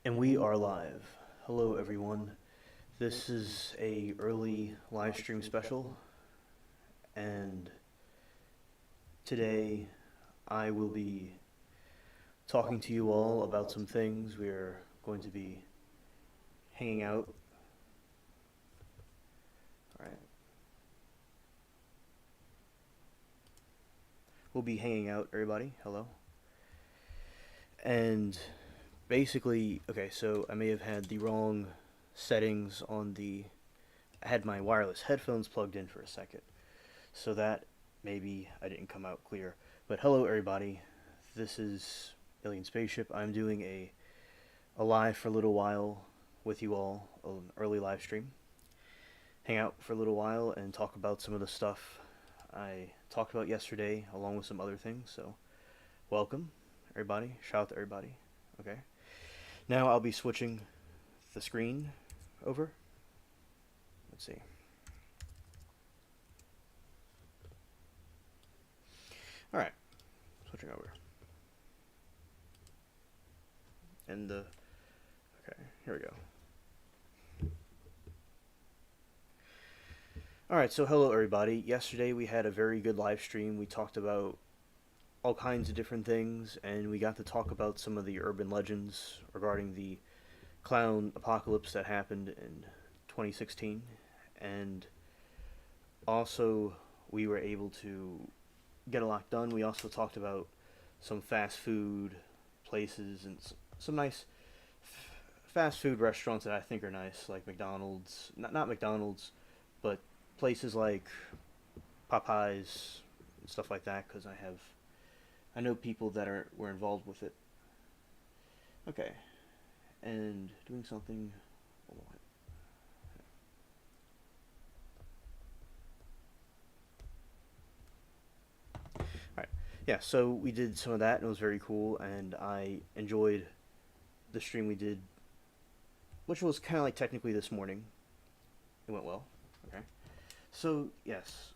And we are live. Hello everyone. This is a early live stream special, and today I will be talking to you all about some things. We're going to be hanging out. Alright. We'll be hanging out, everybody. Hello. And basically, okay, so I may have had the wrong settings on I had my wireless headphones plugged in for a second, so that maybe I didn't come out clear. But hello everybody, this is Alien Spaceship. I'm doing a live for a little while with you all, an early live stream. Hang out for a little while and talk about some of the stuff I talked about yesterday, along with some other things. So welcome everybody, shout out to everybody. Okay, now I'll be switching the screen over. Let's see. Alright, switching over. And okay, here we go. Alright, so hello everybody. Yesterday we had a very good live stream. We talked about all kinds of different things, and we got to talk about some of the urban legends regarding the clown apocalypse that happened in 2016, and also we were able to get a lot done. We also talked about some fast food places and some nice fast food restaurants that I think are nice, like McDonald's, not McDonald's, but places like Popeyes and stuff like that, because I know people that were involved with it. Okay, and doing something. Hold on. Alright, yeah, so we did some of that, and it was very cool, and I enjoyed the stream we did, which was kind of like technically this morning. It went well. Okay, so yes,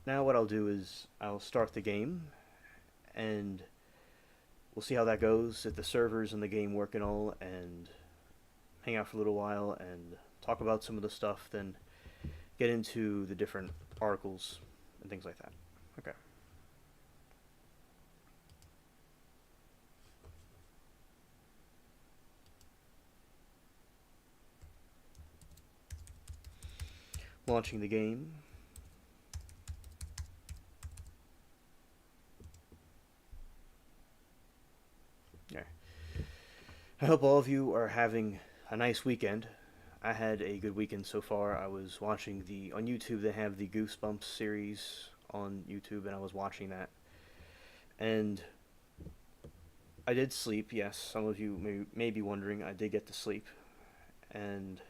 now what I'll do is I'll start the game, and we'll see how that goes, if the servers and the game work and all, and hang out for a little while and talk about some of the stuff, then get into the different articles and things like that. Okay. Launching the game. Okay. I hope all of you are having a nice weekend. I had a good weekend so far. I was watching on YouTube, they have the Goosebumps series on YouTube, and I was watching that. And I did sleep, yes. Some of you may be wondering, I did get to sleep. And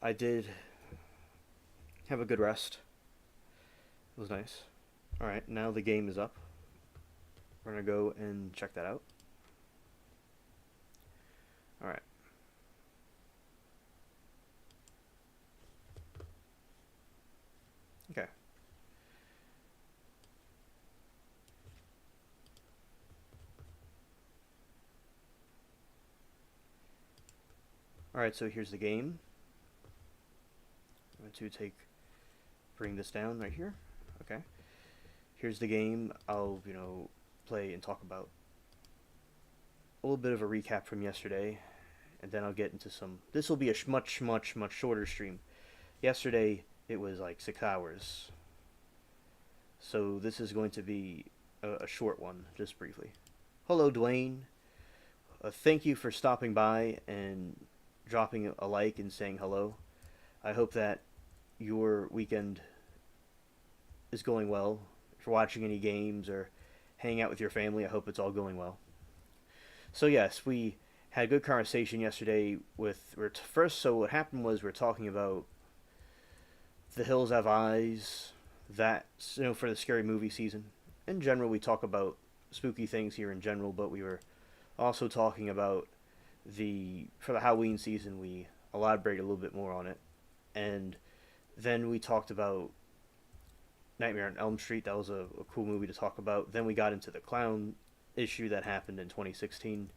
I did have a good rest. It was nice. Alright, now the game is up. We're going to go and check that out. Alright. Okay. Alright, so here's the game. I'm going to bring this down right here. Okay. Here's the game. I'll, play and talk about a little bit of a recap from yesterday, and then I'll get into this will be a much shorter stream. Yesterday it was like 6 hours, so this is going to be a short one, just briefly. Hello Dwayne, thank you for stopping by and dropping a like and saying hello. I hope that your weekend is going well. If you're watching any games or hanging out with your family, I hope it's all going well. So yes, we had a good conversation yesterday so what happened was we're talking about The Hills Have Eyes, that's, for the scary movie season. In general, we talk about spooky things here in general, but we were also talking about for the Halloween season, we elaborated a little bit more on it. And then we talked about Nightmare on Elm Street. That was a cool movie to talk about. Then we got into the clown issue that happened in 2016.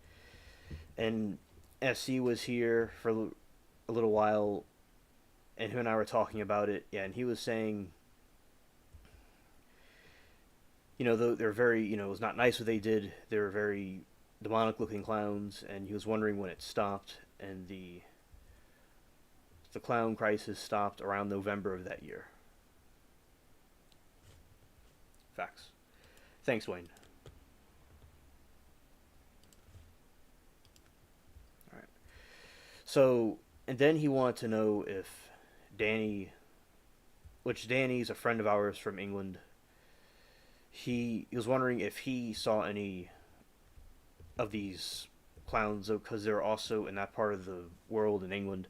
And SC was here for a little while, and him and I were talking about it. Yeah, and he was saying, they're very, it was not nice what they did. They were very demonic looking clowns, and he was wondering when it stopped. And the clown crisis stopped around November of that year. Facts. Thanks, Wayne. All right. So, and then he wanted to know if Danny, which Danny's a friend of ours from England, he was wondering if he saw any of these clowns because they're also in that part of the world in England,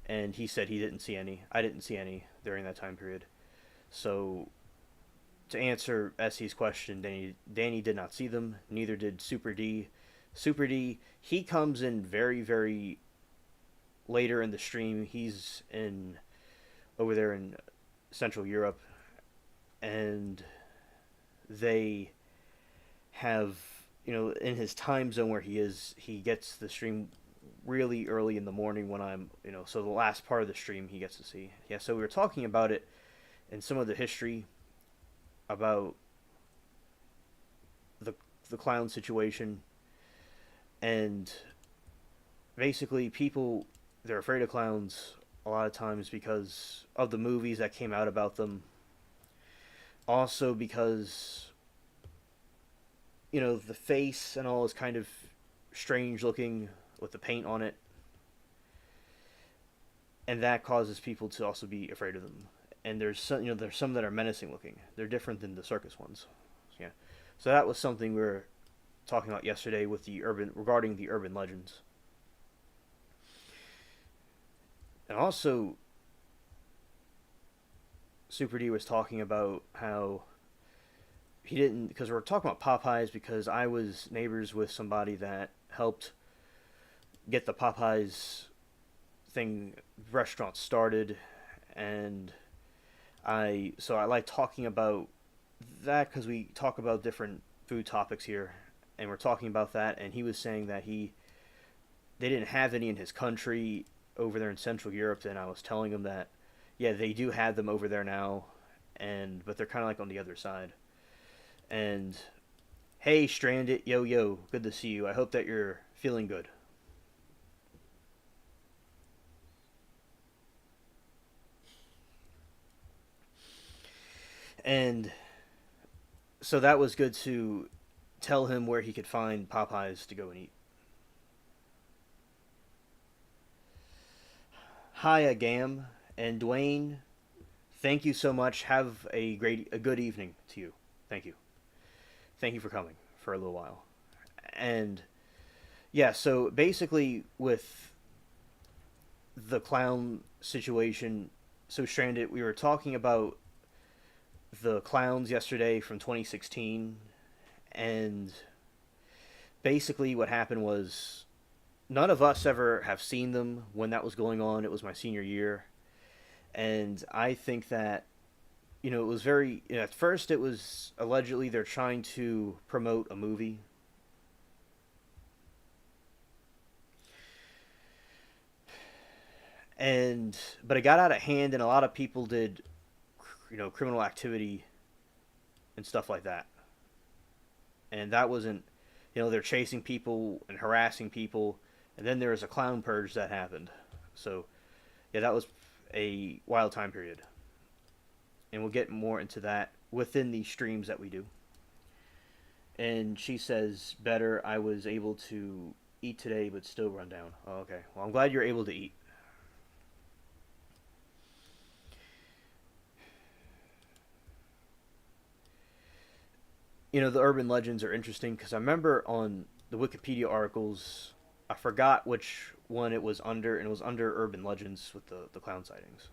and he said he didn't see any. I didn't see any during that time period. So to answer Essie's question, Danny did not see them. Neither did Super D. Super D, he comes in very, very later in the stream. He's in over there in Central Europe, and they have, in his time zone where he is, he gets the stream really early in the morning when I'm, so the last part of the stream he gets to see. Yeah, so we were talking about it and some of the history about the clown situation, and basically people, they're afraid of clowns a lot of times because of the movies that came out about them. Also because the face and all is kind of strange looking with the paint on it, and that causes people to also be afraid of them. And there's some that are menacing looking. They're different than the circus ones. Yeah, so that was something we were talking about yesterday with regarding the urban legends. And also, Super D was talking about how he didn't, because we're talking about Popeyes, because I was neighbors with somebody that helped get the Popeyes thing restaurant started, and I like talking about that because we talk about different food topics here, and we're talking about that, and he was saying that they didn't have any in his country over there in Central Europe, and I was telling him that yeah, they do have them over there now, but they're kind of like on the other side. And hey, Stranded, yo, good to see you. I hope that you're feeling good. And so that was good to tell him where he could find Popeyes to go and eat. Hi, Agam and Dwayne. Thank you so much. Have a good evening to you. Thank you. Thank you for coming for a little while. And yeah, so basically with the clown situation, so Stranded, we were talking about the clowns yesterday from 2016, and basically what happened was none of us ever have seen them when that was going on. It was my senior year, and I think that it was very, at first it was allegedly they're trying to promote a movie, but it got out of hand, and a lot of people did criminal activity and stuff like that, and that wasn't, they're chasing people and harassing people, and then there was a clown purge that happened. So yeah, that was a wild time period, and we'll get more into that within the streams that we do. And she says, better, I was able to eat today but still run down. Oh, okay, well, I'm glad you're able to eat. The urban legends are interesting because I remember on the Wikipedia articles, I forgot which one it was under, and it was under urban legends with the clown sightings.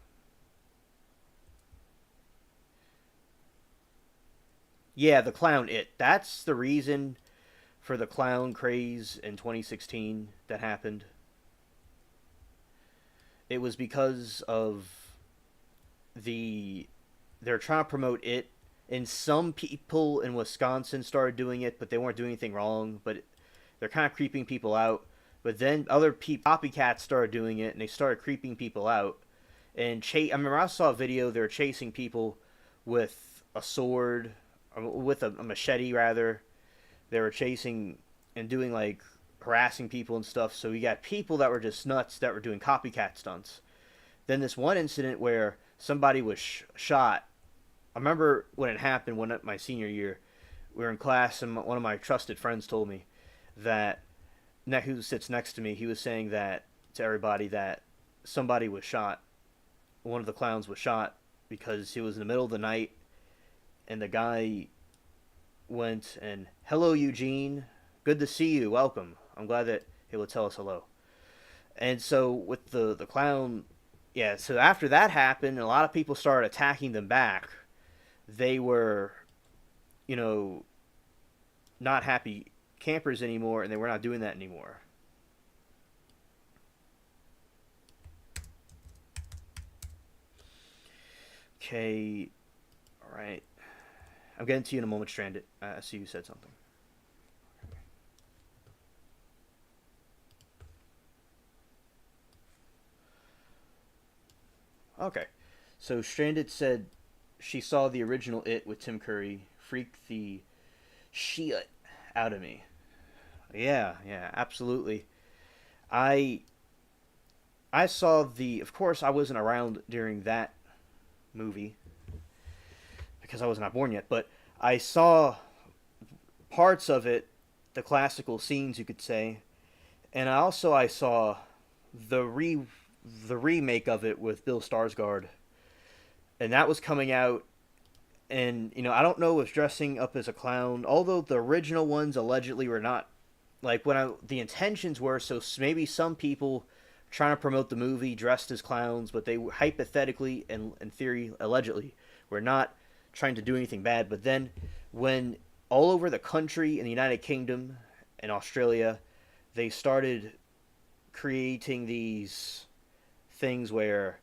Yeah, the clown it. That's the reason for the clown craze in 2016 that happened. It was because of the they're trying to promote it, and some people in Wisconsin started doing it, but they weren't doing anything wrong. But they're kind of creeping people out. But then other copycats started doing it, and they started creeping people out. And I remember I saw a video. They were chasing people with a sword, or with a machete rather. They were chasing and doing like harassing people and stuff. So we got people that were just nuts that were doing copycat stunts. Then this one incident where somebody was shot. I remember when it happened. When my senior year, we were in class, and one of my trusted friends told me that who sits next to me. He was saying that to everybody that somebody was shot. One of the clowns was shot because he was in the middle of the night, and the guy went and, "Hello, Eugene. Good to see you. Welcome. I'm glad that he would tell us hello." And so with the clown, yeah. So after that happened, a lot of people started attacking them back. They were, you know, not happy campers anymore, and they were not doing that anymore. Okay, all right. I'm getting to you in a moment, Stranded. I see you said something. Okay. So Stranded said she saw the original It with Tim Curry freak the shit out of me. Yeah, yeah, absolutely. I I saw the. Of course, I wasn't around during that movie because I was not born yet, but I saw parts of it, the classical scenes, you could say, and I saw the the remake of it with Bill Skarsgård, and that was coming out. And I don't know if dressing up as a clown, although the original ones allegedly were not like the intentions were. So maybe some people trying to promote the movie dressed as clowns, but they hypothetically and in theory allegedly were not trying to do anything bad. But then when all over the country in the United Kingdom and Australia, they started creating these things where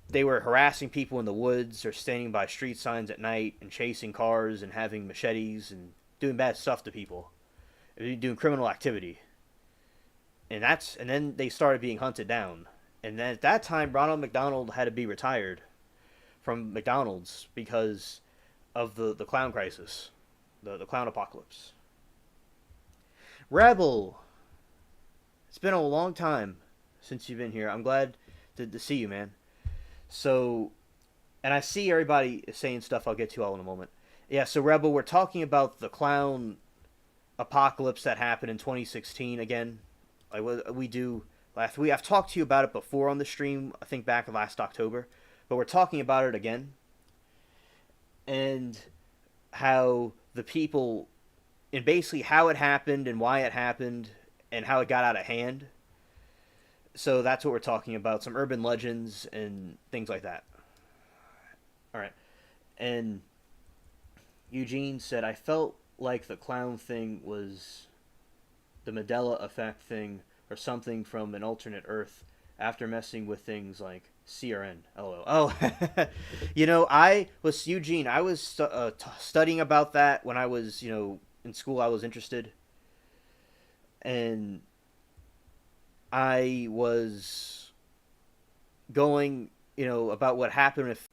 they were harassing people in the woods or standing by street signs at night and chasing cars and having machetes and doing bad stuff to people, doing criminal activity. And then they started being hunted down. And then at that time, Ronald McDonald had to be retired from McDonald's because of the clown crisis, the clown apocalypse. Rebel, it's been a long time since you've been here. I'm glad to see you, man. So, and I see everybody is saying stuff I'll get to all in a moment. Yeah, so Rebel, we're talking about the clown apocalypse that happened in 2016 again. Like we do last week. I've talked to you about it before on the stream, I think back last October, but we're talking about it again. And how the people, and basically how it happened and why it happened and how it got out of hand. So that's what we're talking about. Some urban legends and things like that. All right. And Eugene said, I felt like the clown thing was the Mandela effect thing or something from an alternate Earth after messing with things like CRN. LOL. Oh, I was Eugene. I was studying about that when I was, in school. I was interested. And I was going, about what happened if.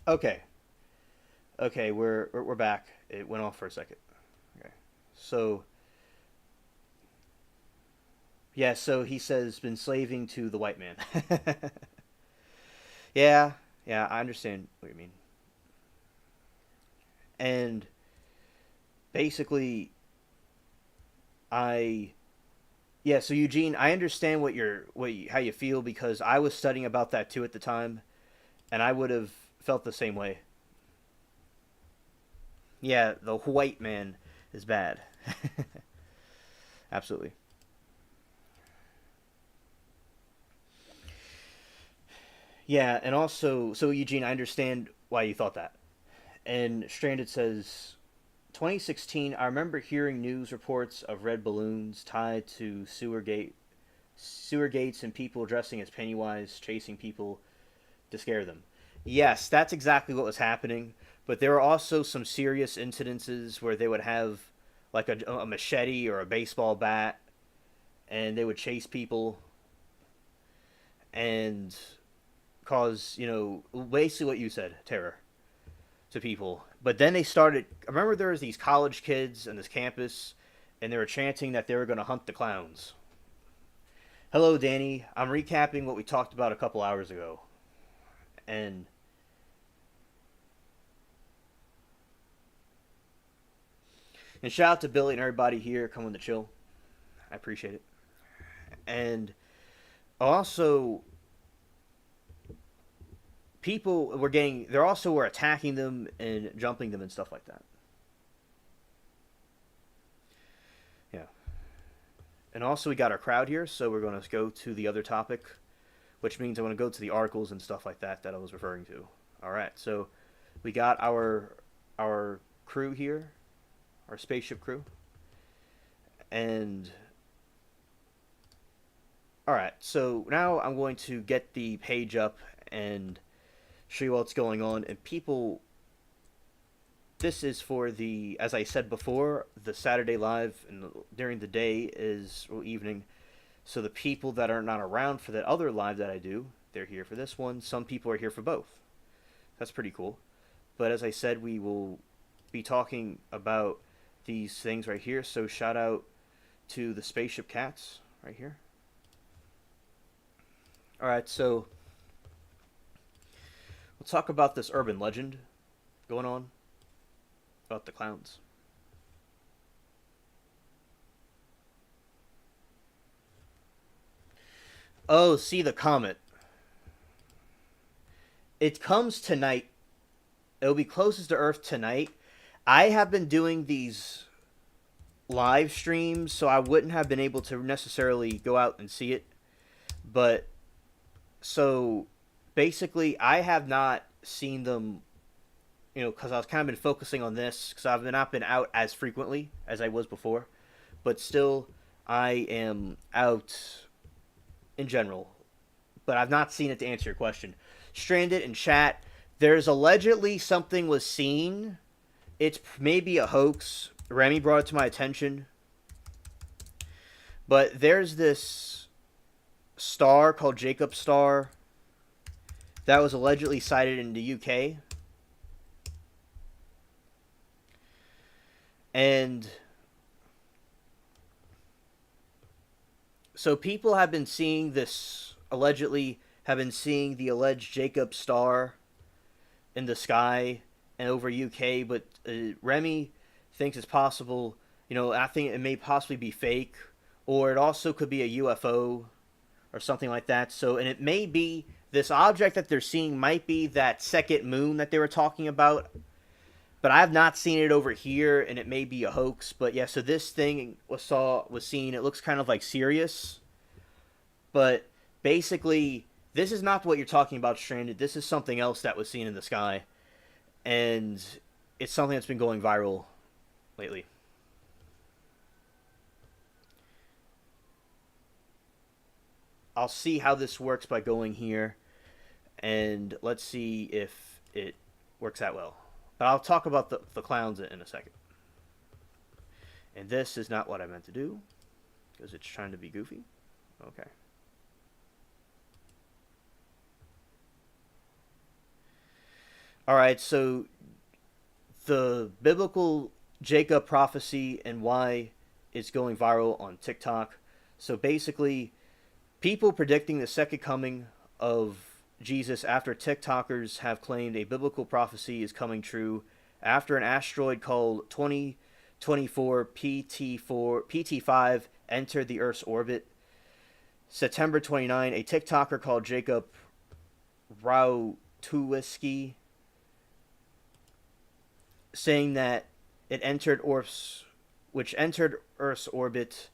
Okay, okay, we're back. It went off for a second. Okay, so yeah, so he says been slaving to the white man. Yeah, yeah, I understand what you mean. And basically, I yeah, so Eugene, I understand how you feel because I was studying about that too at the time, and I would have felt the same way. Yeah, the white man is bad. Absolutely. Yeah, and also, so Eugene, I understand why you thought that. And Stranded says, 2016, I remember hearing news reports of red balloons tied to sewer gates and people dressing as Pennywise chasing people to scare them. Yes, that's exactly what was happening. But there were also some serious incidences where they would have like a machete or a baseball bat, and they would chase people and cause, basically what you said, terror to people. But then they started. I remember there was these college kids on this campus, and they were chanting that they were going to hunt the clowns. Hello, Danny. I'm recapping what we talked about a couple hours ago, and shout out to Billy and everybody here coming to chill. I appreciate it. And also, people were getting. They also were attacking them and jumping them and stuff like that. Yeah. And also, we got our crowd here, so we're going to go to the other topic, which means I want to go to the articles and stuff like that I was referring to. All right, so we got our crew here, our spaceship crew, and all right. So now I'm going to get the page up and show you what's going on. And people, this is for the, as I said before, the Saturday live, and during the day is or evening. So the people that are not around for the other live that I do, they're here for this one. Some people are here for both. That's pretty cool. But as I said, we will be talking about these things right here. So shout out to the Spaceship Cats right here. All right, so we'll talk about this urban legend going on about the clowns. Oh, see the comet. It comes tonight. It'll be closest to Earth tonight. I have been doing these live streams, so I wouldn't have been able to necessarily go out and see it. But, so, basically, I have not seen them, because I was kind of been focusing on this, because I've not been out as frequently as I was before. But still, I am out in general. But I've not seen it, to answer your question. Stranded in chat, there's allegedly something was seen. It's maybe a hoax. Remy brought it to my attention. But there's this star called Jacob Star that was allegedly sighted in the UK. And so people have been seeing this, allegedly have been seeing the alleged Jacob Star in the sky and over UK, but Remy thinks it's possible, I think it may possibly be fake, or it also could be a UFO or something like that. So, and it may be this object that they're seeing might be that second moon that they were talking about, but I have not seen it over here, and it may be a hoax. But yeah, so this thing was seen. It looks kind of like Sirius, but basically, this is not what you're talking about, Stranded. This is something else that was seen in the sky, and it's something that's been going viral lately. I'll see how this works by going here, and let's see if it works out well. But I'll talk about the clowns in a second. And this is not what I meant to do, because it's trying to be goofy. Okay. Alright, so the biblical Jacob prophecy and why it's going viral on TikTok. So basically, people predicting the second coming of Jesus after TikTokers have claimed a biblical prophecy is coming true after an asteroid called 2024 PT5 entered the Earth's orbit. September 29, a TikToker called Jacob Rautuwiski saying that it entered Earth's orbit.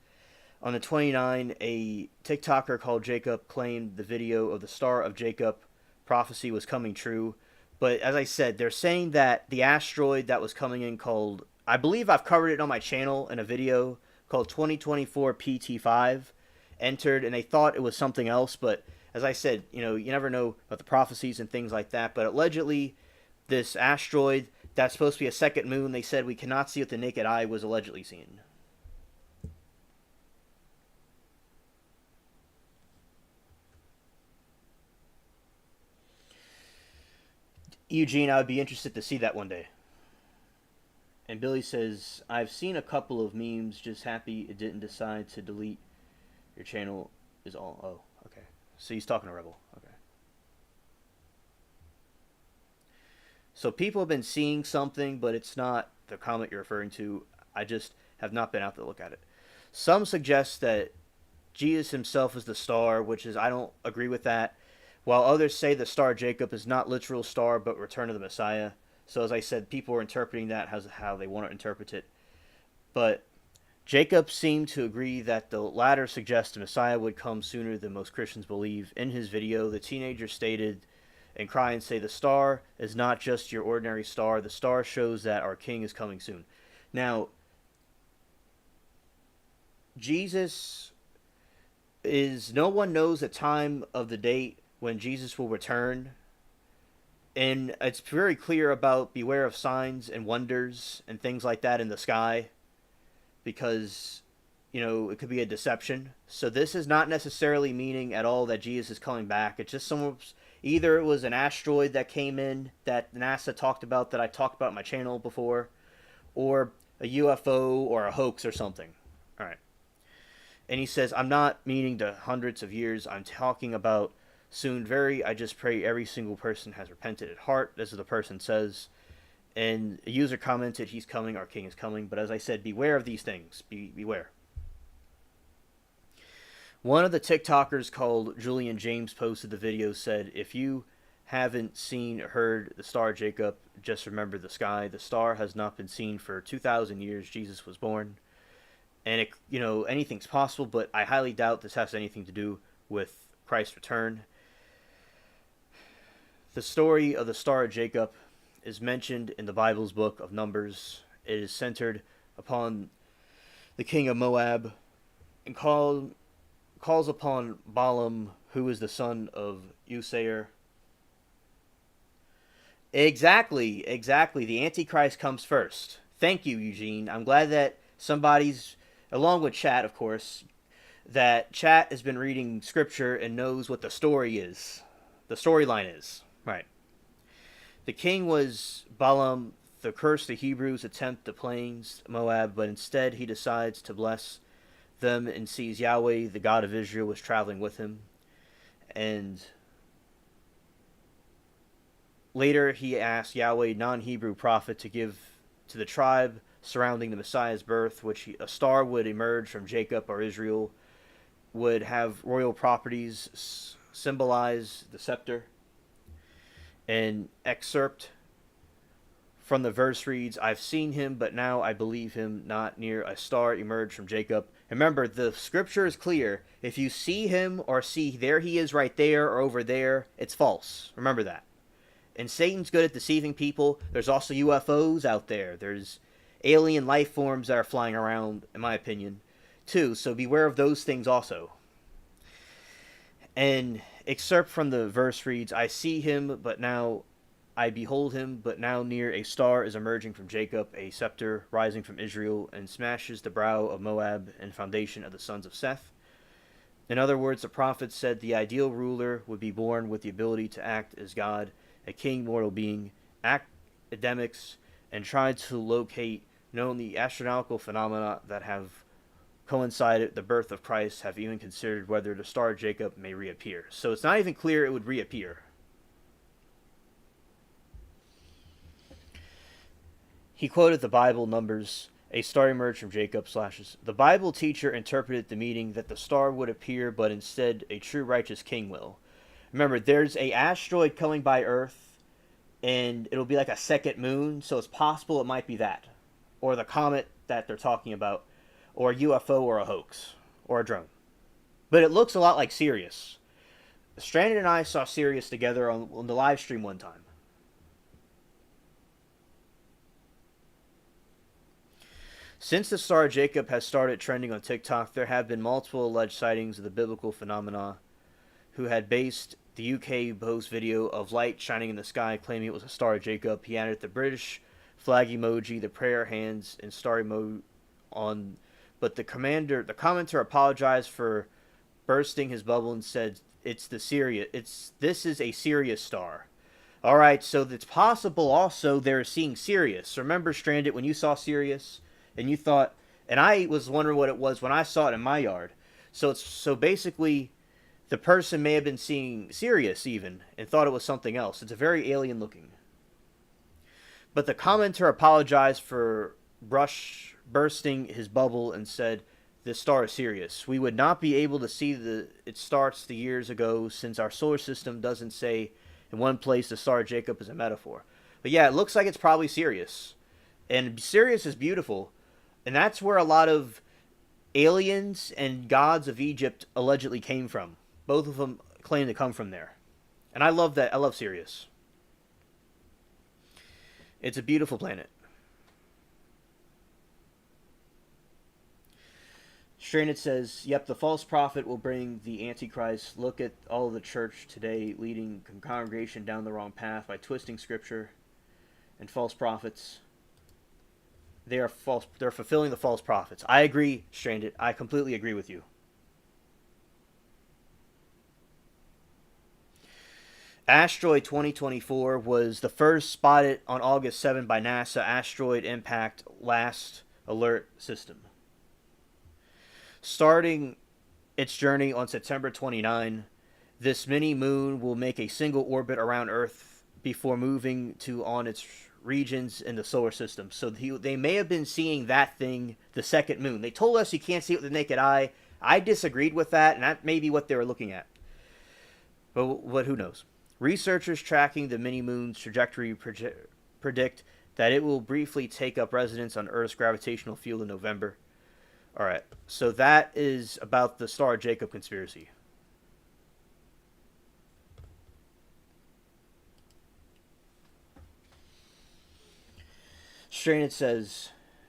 On the 29th, a TikToker called Jacob claimed the video of the Star of Jacob prophecy was coming true. But as I said, they're saying that the asteroid that was coming in called, I believe I've covered it on my channel in a video called 2024 PT5 entered, and they thought it was something else. But as I said, you never know about the prophecies and things like that. But allegedly, this asteroid that's supposed to be a second moon they said we cannot see with the naked eye was allegedly seen. Eugene, I would be interested to see that one day. And Billy says, I've seen a couple of memes, just happy it didn't decide to delete your channel is all. Oh, okay. So he's talking to Rebel. Okay. So people have been seeing something, but it's not the comment you're referring to. I just have not been out to look at it. Some suggest that Jesus himself is the star, which is, I don't agree with that. While others say the star Jacob is not literal star, but return of the Messiah. So as I said, people are interpreting that as how they want to interpret it. But Jacob seemed to agree that the latter suggests the Messiah would come sooner than most Christians believe. In his video, the teenager stated and cry and say, the star is not just your ordinary star. The star shows that our king is coming soon. Now, Jesus is, no one knows the time of the date when Jesus will return. And it's very clear about beware of signs and wonders and things like that in the sky. Because, you know, it could be a deception. So this is not necessarily meaning at all that Jesus is coming back. It's just someone, either it was an asteroid that came in that NASA talked about, that I talked about on my channel before, or a UFO or a hoax or something. All right. And he says, I'm not meaning the hundreds of years. I'm talking about soon, very. I just pray every single person has repented at heart. This is the person says. And a user commented, he's coming, our king is coming. But as I said, beware of these things. Beware. One of the TikTokers called Julian James posted the video, said, if you haven't seen or heard the star Jacob, just remember the sky. The star has not been seen for 2,000 years. Jesus was born. And, it, you know, anything's possible, but I highly doubt this has anything to do with Christ's return. The story of the star of Jacob is mentioned in the Bible's book of Numbers. It is centered upon the king of Moab and calls upon Balaam, who is the son of Usair. Exactly. The Antichrist comes first. Thank you, Eugene. I'm glad that somebody's, along with chat, of course, that chat has been reading scripture and knows what the story is. The storyline is. Right. The king was Balaam, the curse the Hebrews attempt to plains Moab, but instead he decides to bless them and sees Yahweh, the God of Israel, was traveling with him. And later he asked Yahweh, non-Hebrew prophet, to give to the tribe surrounding the Messiah's birth, which a star would emerge from Jacob or Israel, would have royal properties, symbolize the scepter. An excerpt from the verse reads, I've seen him, but now I believe him not, near a star emerged from Jacob. Remember, the scripture is clear. If you see him or see there he is right there or over there, it's false. Remember that. And Satan's good at deceiving people. There's also UFOs out there. There's alien life forms that are flying around, in my opinion, too. So beware of those things also. And excerpt from the verse reads, I see him, but now I behold him, but now near a star is emerging from Jacob, a scepter rising from Israel, and smashes the brow of Moab and foundation of the sons of Seth. In other words, the prophet said the ideal ruler would be born with the ability to act as God, a king mortal being. Academics and tried to locate known the astronomical phenomena that have coincided the birth of Christ, have even considered whether the star of Jacob may reappear. So it's not even clear it would reappear. He quoted the Bible Numbers, a star emerged from Jacob /. The Bible teacher interpreted the meaning that the star would appear, but instead a true righteous king will. Remember, there's a asteroid coming by Earth, and it'll be like a second moon, so it's possible it might be that. Or the comet that they're talking about, or a UFO or a hoax, or a drone. But it looks a lot like Sirius. Stranded and I saw Sirius together on the live stream one time. Since the star Jacob has started trending on TikTok, there have been multiple alleged sightings of the biblical phenomena, who had based the UK post video of light shining in the sky, claiming it was a star Jacob. He added the British flag emoji, the prayer hands, and star emoji on. But the commenter apologized for bursting his bubble and said, This is a Sirius star." All right, so it's possible also they're seeing Sirius. Remember, Stranded, when you saw Sirius and you thought, and I was wondering what it was when I saw it in my yard. So basically, the person may have been seeing Sirius even and thought it was something else. It's a very alien looking. But the commenter apologized for bursting his bubble and said, "This star is Sirius. We would not be able to see its stars the years ago since our solar system doesn't say in one place the star Jacob is a metaphor." But yeah, it looks like it's probably Sirius. And Sirius is beautiful. And that's where a lot of aliens and gods of Egypt allegedly came from. Both of them claim to come from there. And I love that. I love Sirius. It's a beautiful planet. Stranded says, "Yep, the false prophet will bring the Antichrist. Look at all the church today leading congregation down the wrong path by twisting scripture and false prophets. They are false. They're fulfilling the false prophets." I agree, Stranded. I completely agree with you. Asteroid 2024 was the first spotted on August 7 by NASA Asteroid Impact Last Alert System. Starting its journey on September 29, this mini moon will make a single orbit around Earth before moving to on its regions in the solar system. So they may have been seeing that thing, the second moon. They told us you can't see it with the naked eye. I disagreed with that, and that may be what they were looking at. But who knows? Researchers tracking the mini moon's trajectory predict that it will briefly take up residence on Earth's gravitational field in November. All right, so that is about the Star Jacob conspiracy. Stranded says,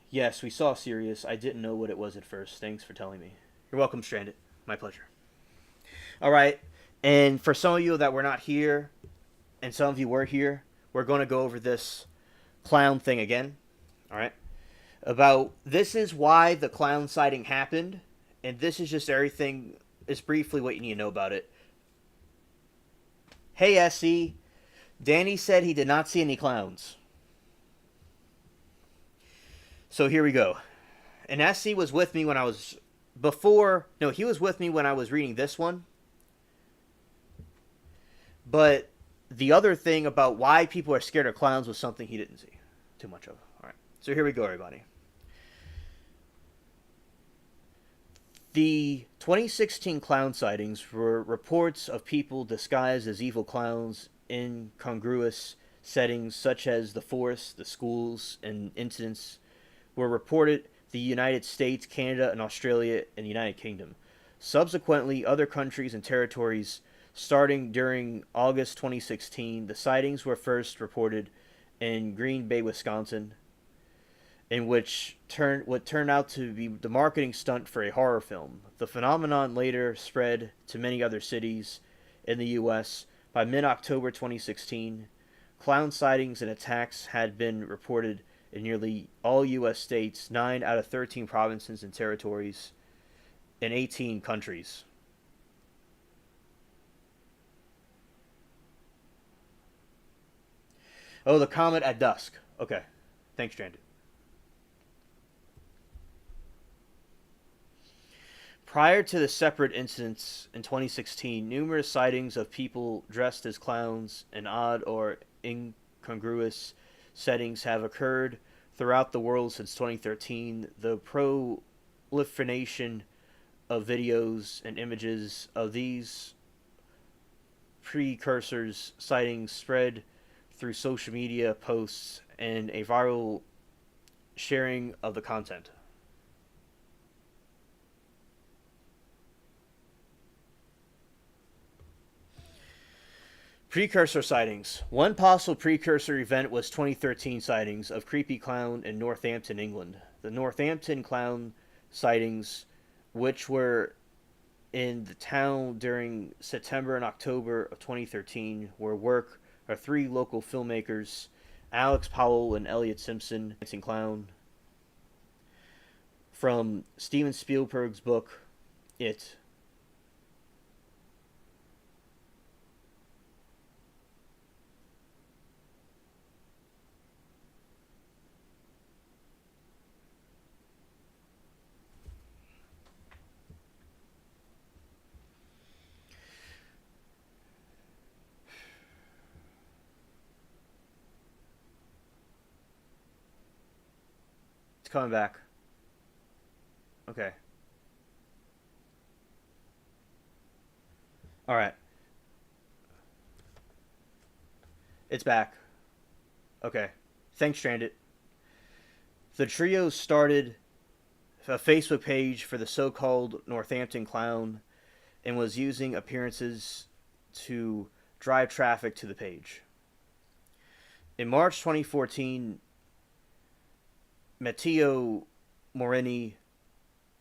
"Yes, we saw Sirius. I didn't know what it was at first. Thanks for telling me." You're welcome, Stranded. My pleasure. All right, and for some of you that were not here, and some of you were here, we're going to go over this clown thing again. All right? About this is why the clown sighting happened, and this is just everything, is briefly what you need to know about it. Hey, SC, Danny said he did not see any clowns. So here we go. And SC was with me when I was he was with me when I was reading this one. But the other thing about why people are scared of clowns was something he didn't see too much of. All right. So here we go, everybody. The 2016 clown sightings were reports of people disguised as evil clowns in incongruous settings such as the forest, the schools, and incidents were reported the United States, Canada, and Australia, and the United Kingdom. Subsequently, other countries and territories, starting during August 2016, the sightings were first reported in Green Bay, Wisconsin, in which what turned out to be the marketing stunt for a horror film. The phenomenon later spread to many other cities in the U.S. By mid-October 2016, clown sightings and attacks had been reported in nearly all U.S. states, 9 out of 13 provinces and territories, in 18 countries. Oh, the comet at dusk. Okay. Thanks, Stranded. Prior to the separate incidents in 2016, numerous sightings of people dressed as clowns in odd or incongruous settings have occurred throughout the world since 2013. The proliferation of videos and images of these precursors sightings spread through social media posts and a viral sharing of the content. Precursor sightings. One possible precursor event was 2013 sightings of creepy clown in Northampton, England. The Northampton clown sightings, which were in the town during September and October of 2013, were work of 3 local filmmakers Alex Powell and Elliot Simpson, Dancing Clown, from Steven Spielberg's book, It. It's coming back. Okay. All right. It's back. Okay. Thanks, Stranded. The trio started a Facebook page for the so-called Northampton Clown and was using appearances to drive traffic to the page. In March 2014, Matteo Morini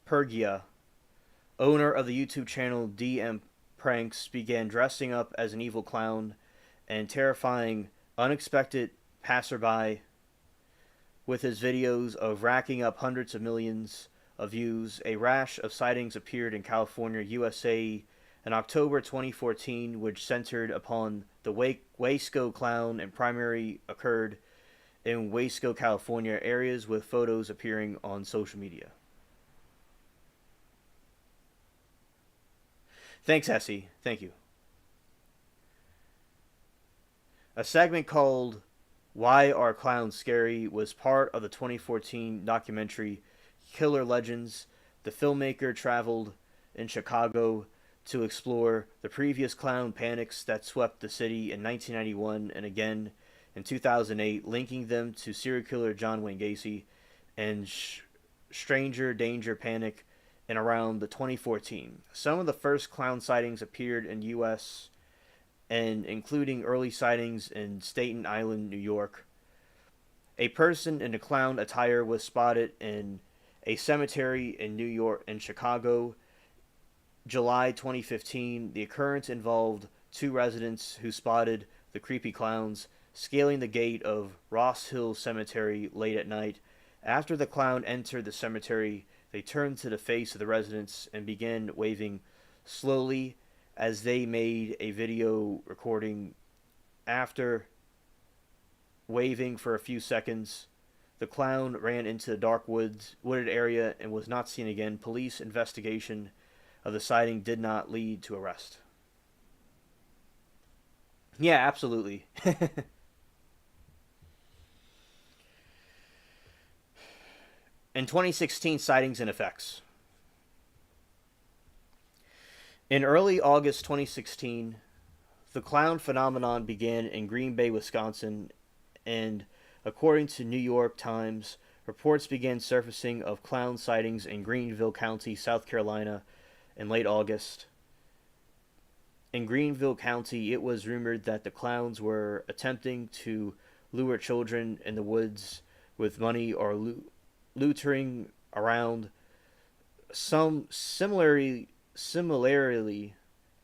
Pergia, owner of the YouTube channel DM Pranks, began dressing up as an evil clown and terrifying unexpected passerby with his videos of racking up hundreds of millions of views. A rash of sightings appeared in California, USA in October 2014, which centered upon the Waco Clown and primarily occurred in Waco, California, areas with photos appearing on social media. Thanks, Essie. Thank you. A segment called Why Are Clowns Scary was part of the 2014 documentary Killer Legends. The filmmaker traveled in Chicago to explore the previous clown panics that swept the city in 1991 and again in 2008, linking them to serial killer John Wayne Gacy and Stranger Danger panic in around the 2014. Some of the first clown sightings appeared in U.S. and including early sightings in Staten Island, New York. A person in a clown attire was spotted in a cemetery in New York and Chicago. July 2015, the occurrence involved two residents who spotted the creepy clowns scaling the gate of Ross Hill Cemetery late at night. After the clown entered the cemetery, they turned to the face of the residents and began waving slowly as they made a video recording. After waving for a few seconds, the clown ran into the dark wooded area and was not seen again. Police investigation of the sighting did not lead to arrest. Yeah, absolutely. In 2016, sightings and effects. In early August 2016, the clown phenomenon began in Green Bay, Wisconsin, and according to New York Times, reports began surfacing of clown sightings in Greenville County, South Carolina, in late August. In Greenville County, it was rumored that the clowns were attempting to lure children in the woods with money or loitering around. Similarly,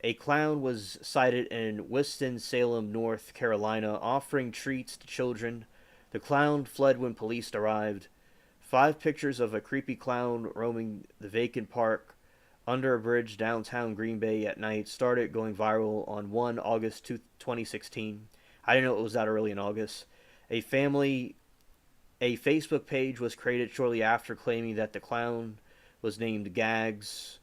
a clown was sighted in Winston-Salem, North Carolina, offering treats to children. The clown fled when police arrived. 5 pictures of a creepy clown roaming the vacant park under a bridge downtown Green Bay at night started going viral on 1 August 2016. I didn't know it was that early in August. A Facebook page was created shortly after claiming that the clown was named Gags.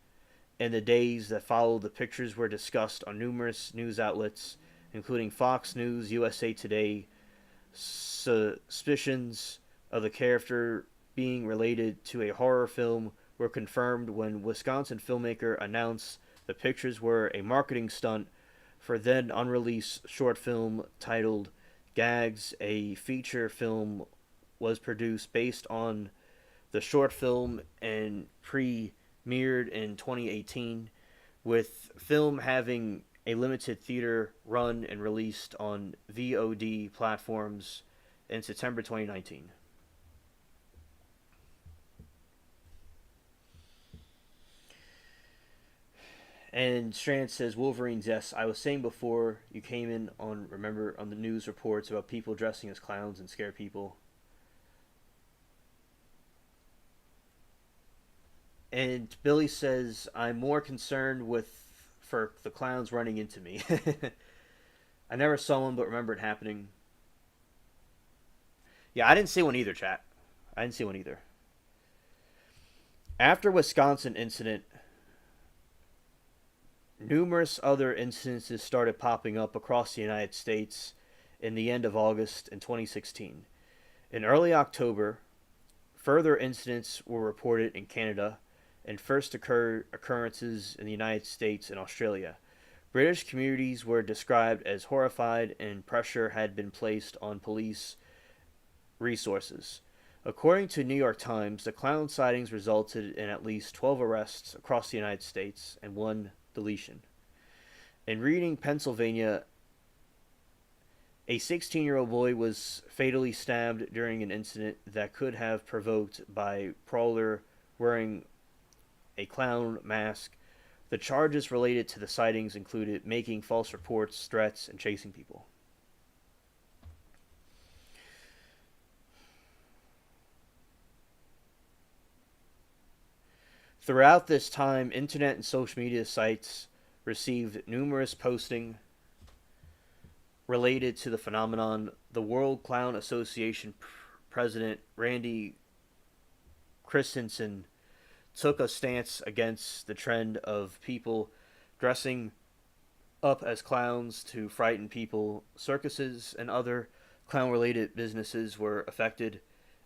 In the days that followed, the pictures were discussed on numerous news outlets, including Fox News, USA Today. Suspicions of the character being related to a horror film were confirmed when Wisconsin filmmaker announced the pictures were a marketing stunt for then unreleased short film titled Gags. A feature film was produced based on the short film and premiered in 2018, with film having a limited theater run and released on VOD platforms in September 2019. And Strand says, Wolverines, yes, I was saying before you came in on, remember, on the news reports about people dressing as clowns and scare people. And Billy says, I'm more concerned with for the clowns running into me. I never saw one, but remember it happening. Yeah, I didn't see one either, chat. I didn't see one either. After Wisconsin incident, numerous other incidences started popping up across the United States in the end of August in 2016. In early October, further incidents were reported in Canada and first occurrences in the United States and Australia. British communities were described as horrified and pressure had been placed on police resources. According to New York Times, the clown sightings resulted in at least 12 arrests across the United States and one deletion. In Reading, Pennsylvania, a 16-year-old boy was fatally stabbed during an incident that could have provoked by prowler wearing a clown mask. The charges related to the sightings included making false reports, threats, and chasing people. Throughout this time, internet and social media sites received numerous posting related to the phenomenon. The World Clown Association president Randy Christensen took a stance against the trend of people dressing up as clowns to frighten people. Circuses and other clown related businesses were affected.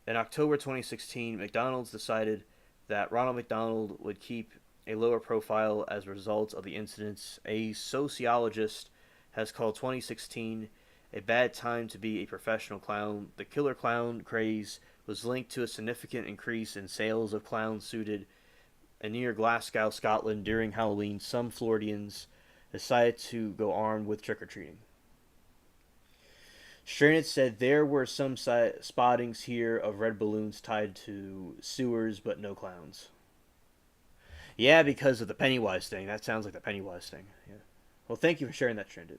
In October 2016, McDonald's decided that Ronald McDonald would keep a lower profile as a result of the incidents. A sociologist has called 2016 a bad time to be a professional clown. The killer clown craze was linked to a significant increase in sales of clowns suited. And near Glasgow, Scotland, during Halloween, some Floridians decided to go armed with trick-or-treating. Stranded said there were some spottings here of red balloons tied to sewers, but no clowns. Yeah, because of the Pennywise thing. That sounds like the Pennywise thing. Yeah. Well, thank you for sharing that, Stranded.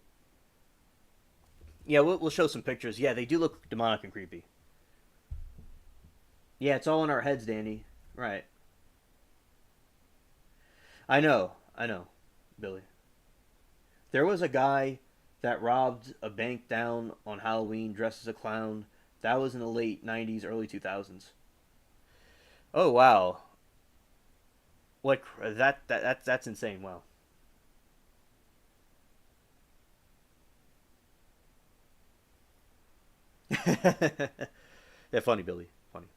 Yeah, we'll show some pictures. Yeah, they do look demonic and creepy. Yeah, it's all in our heads, Danny. Right. I know, Billy. There was a guy that robbed a bank down on Halloween dressed as a clown. That was in the late 90s, early 2000s. Oh, wow. What that's insane. Wow. Yeah, funny, Billy. Funny.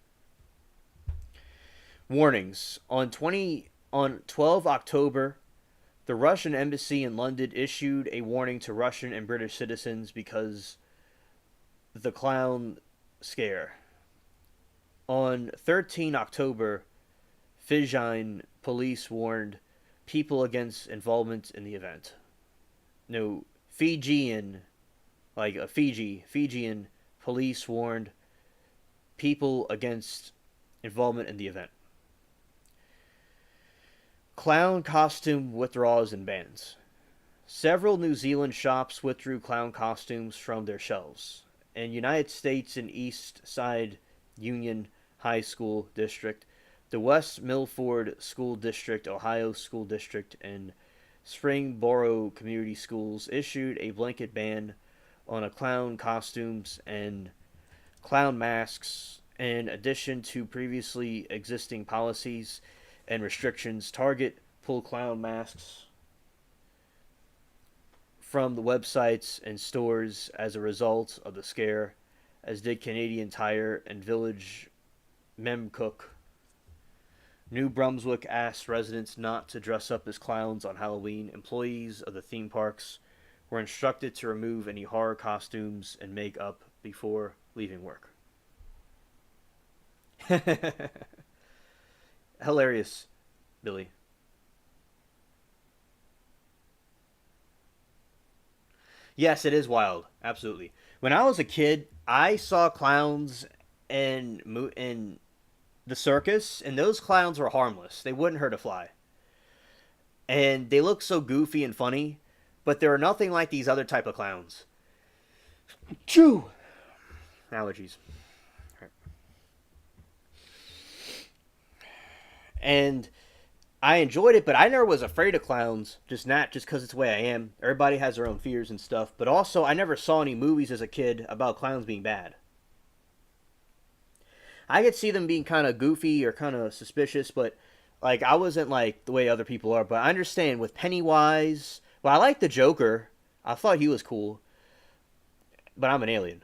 Warnings. On 12 October, the Russian embassy in London issued a warning to Russian and British citizens because the clown scare. On 13 October, Fijian police warned people against involvement in the event. No, Fijian, like a Fijian police warned people against involvement in the event. Clown costume withdrawals and bans. Several New Zealand shops withdrew clown costumes from their shelves. In United States in East Side Union High School District, the West Milford School District, Ohio School District, and Springboro Community Schools issued a blanket ban on a clown costumes and clown masks in addition to previously existing policies and restrictions. Target pulled clown masks from the websites and stores as a result of the scare, as did Canadian Tire and Village Memcook. New Brunswick asked residents not to dress up as clowns on Halloween. Employees of the theme parks were instructed to remove any horror costumes and makeup before leaving work. Hilarious, Billy. Yes, it is wild. Absolutely. When I was a kid, I saw clowns in the circus, and those clowns were harmless. They wouldn't hurt a fly. and they look so goofy and funny, but they're nothing like these other type of clowns. Chew! Allergies. And I enjoyed it, but I never was afraid of clowns. Just not just because it's the way I am. Everybody has their own fears and stuff. But also, I never saw any movies as a kid about clowns being bad. I could see them being kind of goofy or kind of suspicious, but like I wasn't like the way other people are. But I understand with Pennywise. Well, I like the Joker. I thought he was cool, but I'm an alien.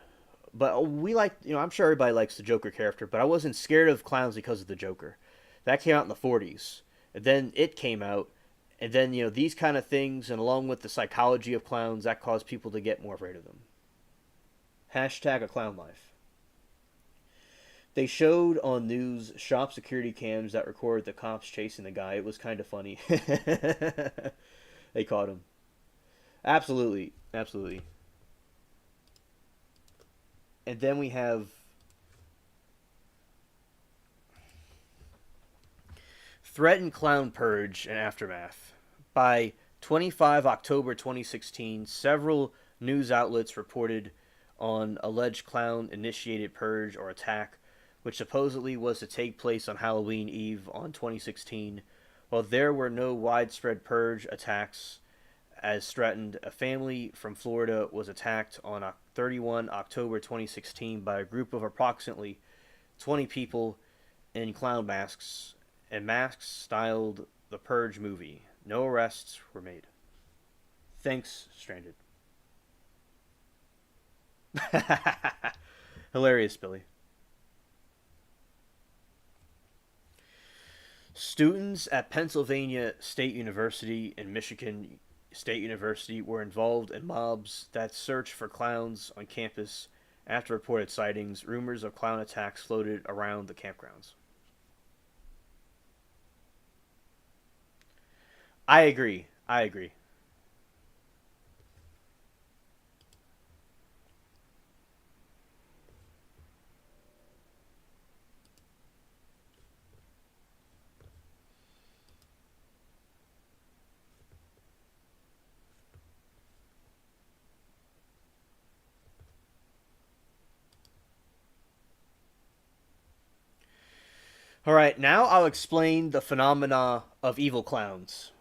But we like, I'm sure everybody likes the Joker character, but I wasn't scared of clowns because of the Joker. That came out in the 40s. And then it came out. And then, these kind of things, and along with the psychology of clowns, that caused people to get more afraid of them. Hashtag a clown life. They showed on news shop security cams that recorded the cops chasing the guy. It was kind of funny. They caught him. Absolutely. Absolutely. And then we have threatened clown purge and aftermath. By 25 October 2016, several news outlets reported on alleged clown-initiated purge or attack, which supposedly was to take place on Halloween Eve on 2016. While there were no widespread purge attacks as threatened, a family from Florida was attacked on 31 October 2016 by a group of approximately 20 people in clown masks, and masks styled the Purge movie. No arrests were made. Thanks, Stranded. Hilarious, Billy. Students at Pennsylvania State University and Michigan State University were involved in mobs that searched for clowns on campus. After reported sightings, rumors of clown attacks floated around the campgrounds. I agree. I agree. All right, now I'll explain the phenomena of evil clowns.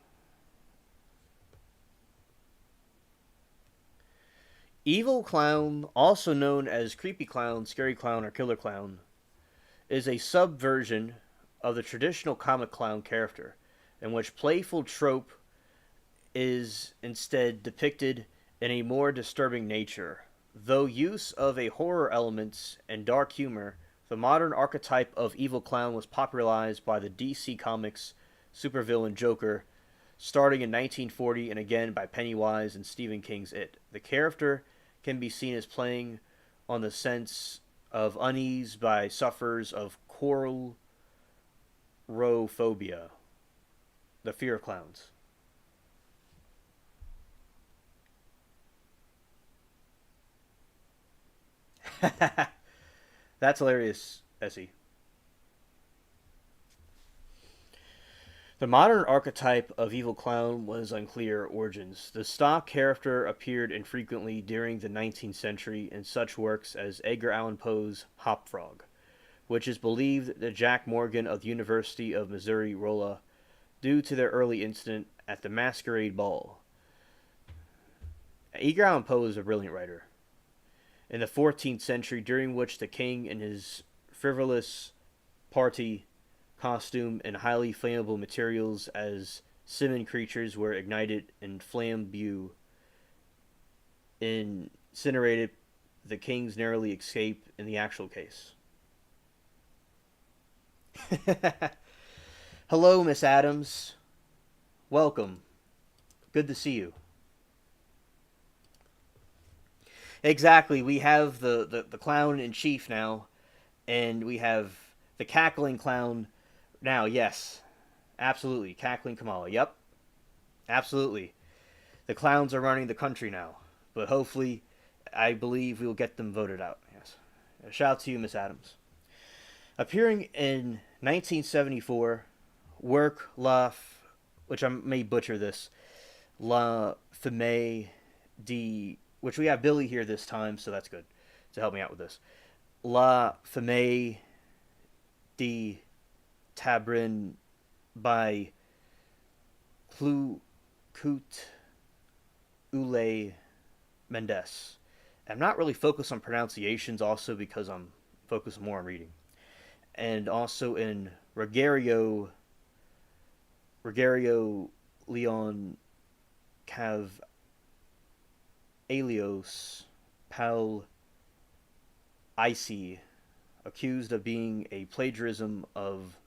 Evil clown, also known as creepy clown, scary clown, or killer clown, is a subversion of the traditional comic clown character, in which playful trope is instead depicted in a more disturbing nature. Though use of a horror elements and dark humor, the modern archetype of evil clown was popularized by the DC Comics supervillain Joker, starting in 1940 and again by Pennywise and Stephen King's It. The character can be seen as playing on the sense of unease by sufferers of coulrophobia, the fear of clowns. That's hilarious, Essie. The modern archetype of evil clown was unclear origins. The stock character appeared infrequently during the 19th century in such works as Edgar Allan Poe's Hop Frog, which is believed that Jack Morgan of the University of Missouri Rolla, due to their early incident at the Masquerade Ball. Edgar Allan Poe is a brilliant writer. In the 14th century, during which the king and his frivolous party costume and highly flammable materials as simian creatures were ignited and flambeau incinerated, the kings narrowly escaped in the actual case. Hello, Miss Adams. Welcome. Good to see you. Exactly. We have the clown in chief now, and we have the cackling clown now. Yes, absolutely. Cackling Kamala. Yep, absolutely. The clowns are running the country now, but hopefully, I believe we will get them voted out. Yes. Shout out to you, Miss Adams. Appearing in 1974, work La which I may butcher this, La Femme de, which we have Billy here this time, so that's good to help me out with this. La Femme de Tabrin by Clut Ule Mendes. I'm not really focused on pronunciations also because I'm focused more on reading. And also in Rogerio Leon Cav Alios Pal Icy, accused of being a plagiarism of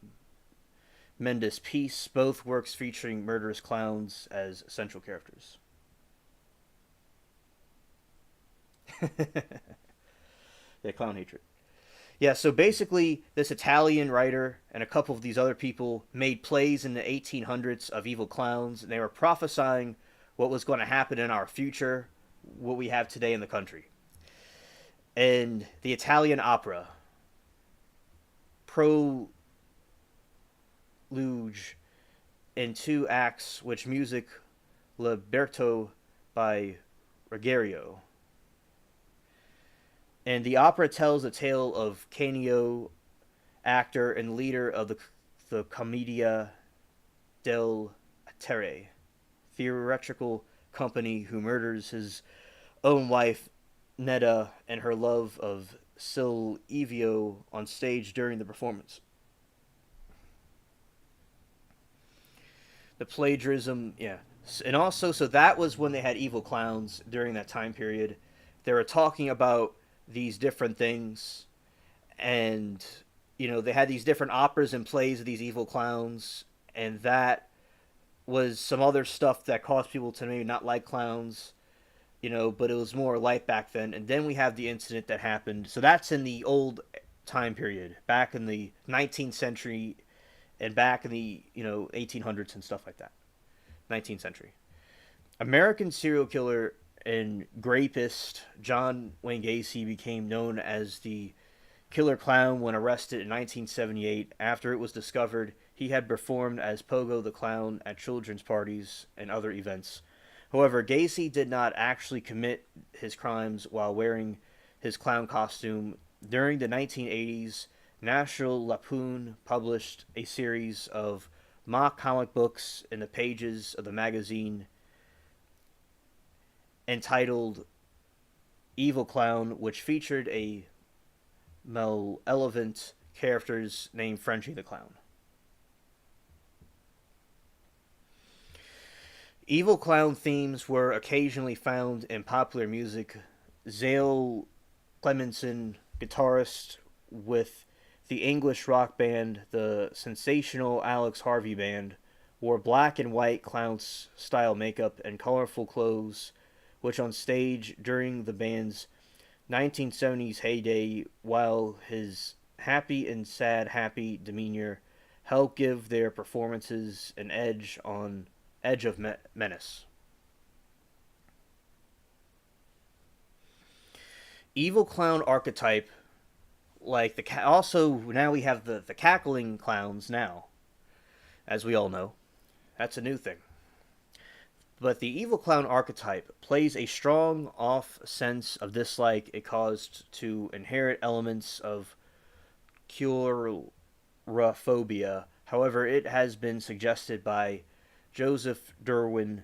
Mendes' piece, both works featuring murderous clowns as central characters. Yeah, clown hatred. Yeah, so basically, this Italian writer and a couple of these other people made plays in the 1800s of evil clowns, and they were prophesying what was going to happen in our future, what we have today in the country. And the Italian opera, Proluge, in 2 acts, which music Liberto by Ruggiero. And the opera tells a tale of Canio, actor and leader of the Commedia dell'Arte, theatrical company who murders his own wife, Netta, and her love of Silvio on stage during the performance. The plagiarism, yeah. And also, so that was when they had evil clowns during that time period. They were talking about these different things, and they had these different operas and plays of these evil clowns, and that was some other stuff that caused people to maybe not like clowns, but it was more light back then. And then we have the incident that happened. So that's in the old time period, back in the 19th century, and back in the 1800s and stuff like that. 19th century. American serial killer and rapist John Wayne Gacy became known as the Killer Clown when arrested in 1978 after it was discovered he had performed as Pogo the Clown at children's parties and other events. However, Gacy did not actually commit his crimes while wearing his clown costume. During the 1980s, National Lampoon published a series of mock comic books in the pages of the magazine entitled Evil Clown, which featured a malevolent characters named Frenchie the Clown. Evil clown themes were occasionally found in popular music. Zale Clemenson, guitarist with the English rock band the sensational Alex Harvey Band, wore black and white clown-style makeup and colorful clothes, which on stage during the band's 1970s heyday, while his happy and sad happy demeanor helped give their performances an edge of menace. Evil clown archetype, like also now we have the cackling clowns now, as we all know. That's a new thing. But the evil clown archetype plays a strong off sense of dislike it caused to inherit elements of coulrophobia. However, it has been suggested by Joseph Derwin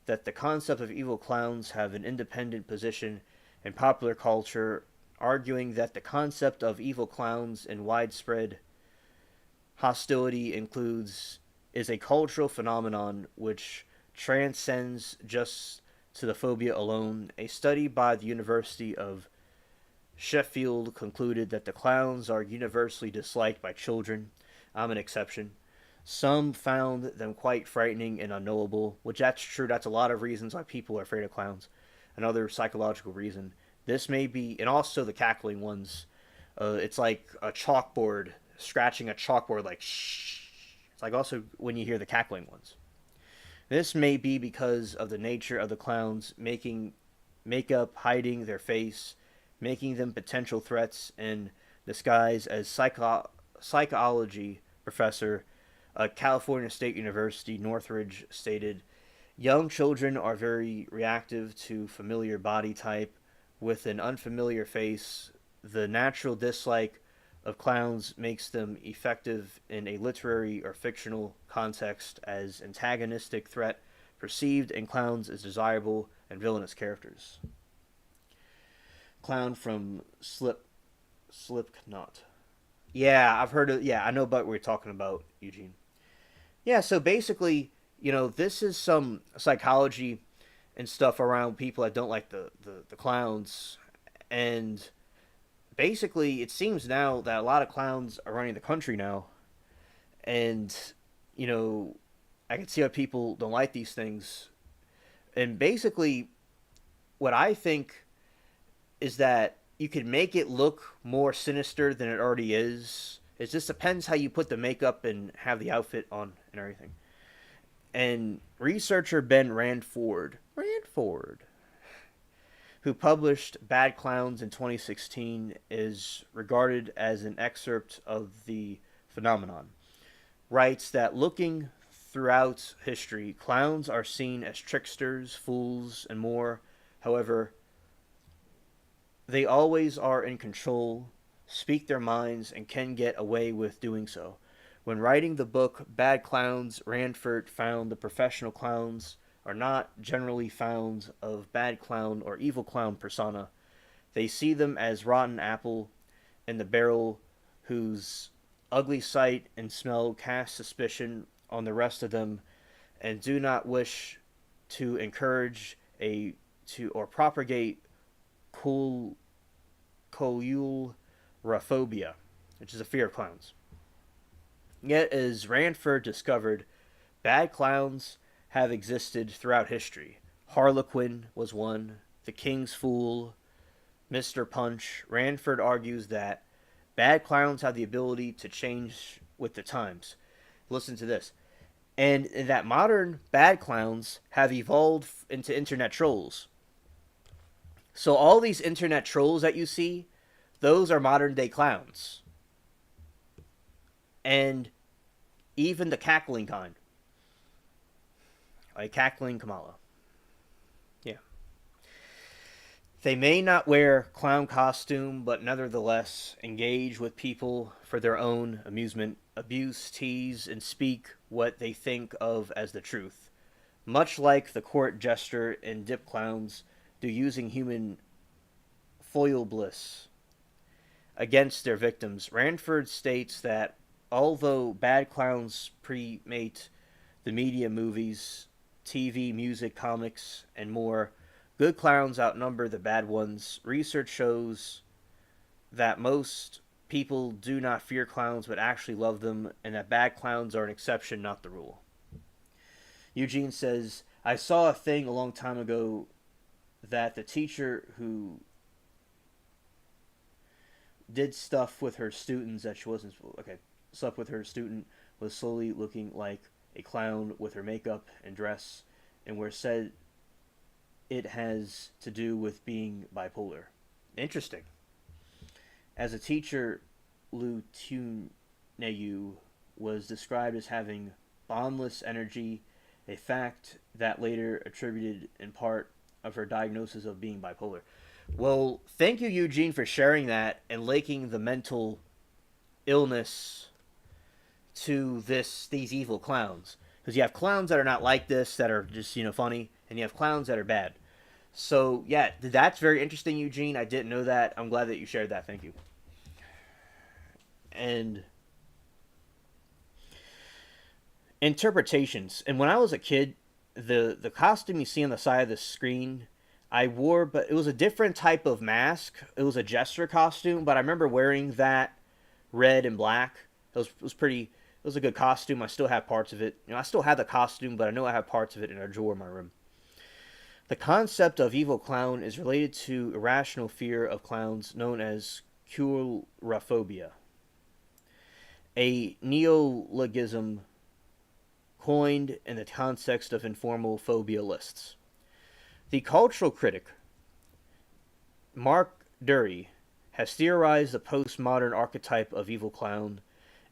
that the concept of evil clowns have an independent position in popular culture, arguing that the concept of evil clowns and widespread hostility is a cultural phenomenon which transcends just to the phobia alone. A study by the University of Sheffield concluded that the clowns are universally disliked by children. I'm an exception. Some found them quite frightening and unknowable, which that's true. That's a lot of reasons why people are afraid of clowns. Another psychological reason. This may be, and also the cackling ones. It's like a chalkboard, scratching a chalkboard like shh. It's like also when you hear the cackling ones. This may be because of the nature of the clowns making makeup hiding their face, making them potential threats in disguise. As psychology professor California State University, Northridge, stated, young children are very reactive to familiar body type. With an unfamiliar face, the natural dislike of clowns makes them effective in a literary or fictional context as antagonistic threat perceived in clowns as desirable and villainous characters. Clown from Slipknot. Yeah, I've heard of. Yeah, I know about what you're talking about, Eugene. Yeah, so basically, this is some psychology and stuff around people that don't like the clowns. And basically, it seems now that a lot of clowns are running the country now. And, you know, I can see how people don't like these things. And basically, what I think is that you could make it look more sinister than it already is. It just depends how you put the makeup and have the outfit on and everything. And researcher Ben Ranford, who published Bad Clowns in 2016, is regarded as an excerpt of the phenomenon. Writes that looking throughout history, clowns are seen as tricksters, fools, and more. However, they always are in control, speak their minds, and can get away with doing so. When writing the book Bad Clowns, Ranford found the professional clowns are not generally found of bad clown or evil clown persona. They see them as rotten apple in the barrel whose ugly sight and smell cast suspicion on the rest of them and do not wish to encourage a to or propagate cool coulrophobia, which is a fear of clowns. Yet, as Ranford discovered, bad clowns have existed throughout history. Harlequin was one, the King's Fool, Mr. Punch. Ranford argues that bad clowns have the ability to change with the times. Listen to this. And that modern bad clowns have evolved into internet trolls. So all these internet trolls that you see, those are modern day clowns. And even the cackling kind. Like cackling Kamala. Yeah. They may not wear clown costume, but nevertheless engage with people for their own amusement, abuse, tease, and speak what they think of as the truth. Much like the court jester and dip clowns do, using human foibles against their victims. Ranford states that although bad clowns predate the media, movies, TV, music, comics, and more, good clowns outnumber the bad ones. Research shows that most people do not fear clowns but actually love them, and that bad clowns are an exception, not the rule. Eugene says, I saw a thing a long time ago that the teacher who did stuff with her students that she wasn't stuff with her student was slowly looking like a clown with her makeup and dress, and were said it has to do with being bipolar. Interesting. As a teacher, Lu Tuneu was described as having boundless energy, a fact that later attributed in part of her diagnosis of being bipolar. Well, thank you, Eugene, for sharing that and linking the mental illness to these evil clowns. Because you have clowns that are not like this, that are just, funny, and you have clowns that are bad. So, yeah, that's very interesting, Eugene. I didn't know that. I'm glad that you shared that. Thank you. And interpretations. And when I was a kid, the costume you see on the side of the screen, I wore, but it was a different type of mask. It was a jester costume, but I remember wearing that red and black. It was pretty. It was a good costume. I still have parts of it. I still have the costume, but I know I have parts of it in a drawer in my room. The concept of evil clown is related to irrational fear of clowns known as coulrophobia, a neologism coined in the context of informal phobia lists. The cultural critic Mark Dury has theorized the postmodern archetype of evil clown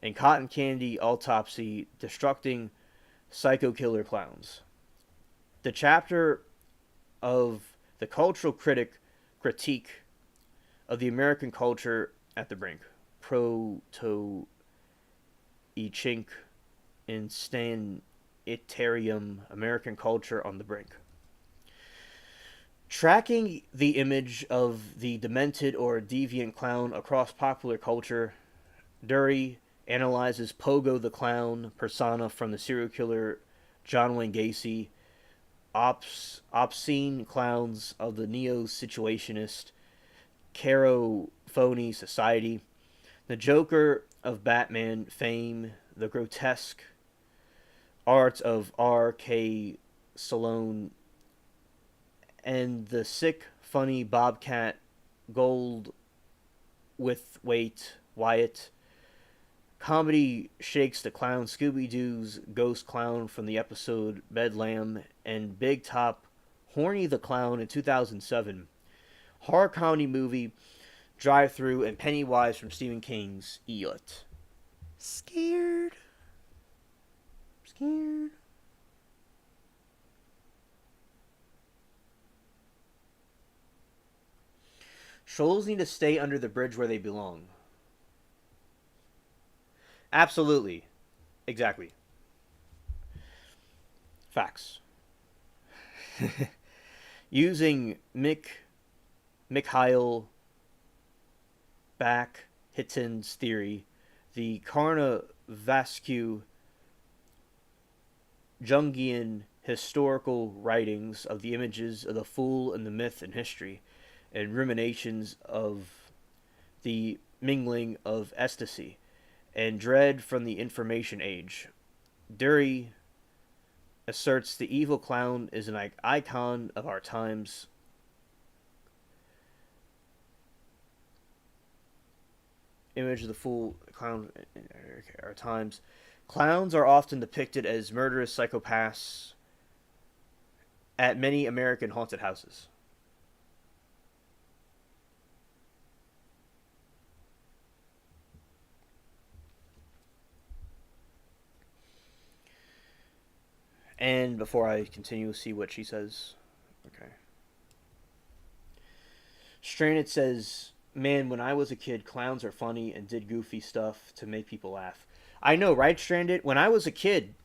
and Cotton Candy Autopsy, Destructing Psycho Killer Clowns. The chapter of the cultural critique of the American culture at the brink. Proto Chink in Stan Itarium, American culture on the brink. Tracking the image of the demented or deviant clown across popular culture, Dury analyzes Pogo the Clown persona from the serial killer John Wayne Gacy, obscene clowns of the neo-situationist Caro-phony society, the Joker of Batman fame, the grotesque art of R.K. Salone, and the sick, funny Bobcat Gold with Wyatt. Comedy shakes the clown Scooby-Doo's ghost clown from the episode Bedlam, and Big Top Horny the Clown in 2007. Horror comedy movie Drive-Thru, and Pennywise from Stephen King's Elliot. Scared. Trolls need to stay under the bridge where they belong. Absolutely. Exactly. Facts. Using Mikhail Bakhtin's theory, the Carnavescu Jungian historical writings of the images of the fool and the myth in history, and ruminations of the mingling of ecstasy and dread from the information age. Dury asserts the evil clown is an icon of our times. Image of the fool clown in our times. Clowns are often depicted as murderous psychopaths at many American haunted houses. And before I continue, see what she says. Okay. Stranded says, man, when I was a kid, clowns are funny and did goofy stuff to make people laugh. I know, right, Stranded? When I was a kid,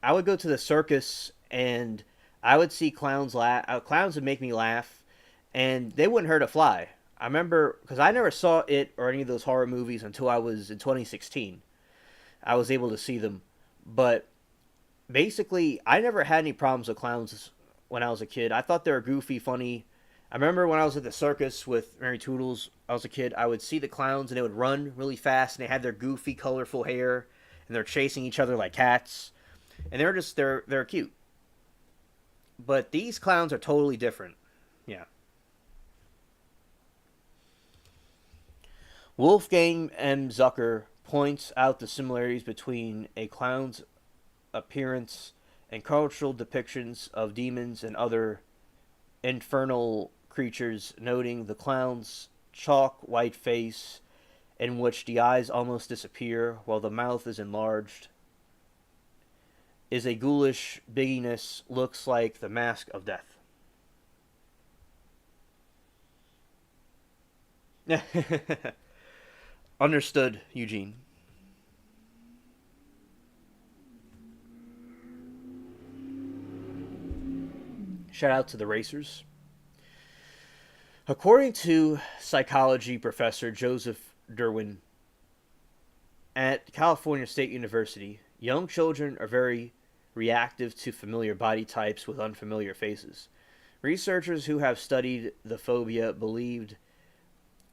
I would go to the circus and I would see clowns laugh. Clowns would make me laugh, and they wouldn't hurt a fly. I remember, because I never saw it or any of those horror movies until I was in 2016. I was able to see them. But basically, I never had any problems with clowns when I was a kid. I thought they were goofy, funny. I remember when I was at the circus with Mary Toodles, I was a kid, I would see the clowns and they would run really fast and they had their goofy, colorful hair and they're chasing each other like cats. And they're cute. But these clowns are totally different. Yeah. Wolfgang M. Zucker points out the similarities between a clown's appearance and cultural depictions of demons and other infernal creatures, noting the clown's chalk white face in which the eyes almost disappear while the mouth is enlarged is a ghoulish bigginess, looks like the mask of death. Understood, Eugene. Shout out to the racers. According to psychology professor Joseph Derwin at California State University, young children are very reactive to familiar body types with unfamiliar faces. Researchers who have studied the phobia believed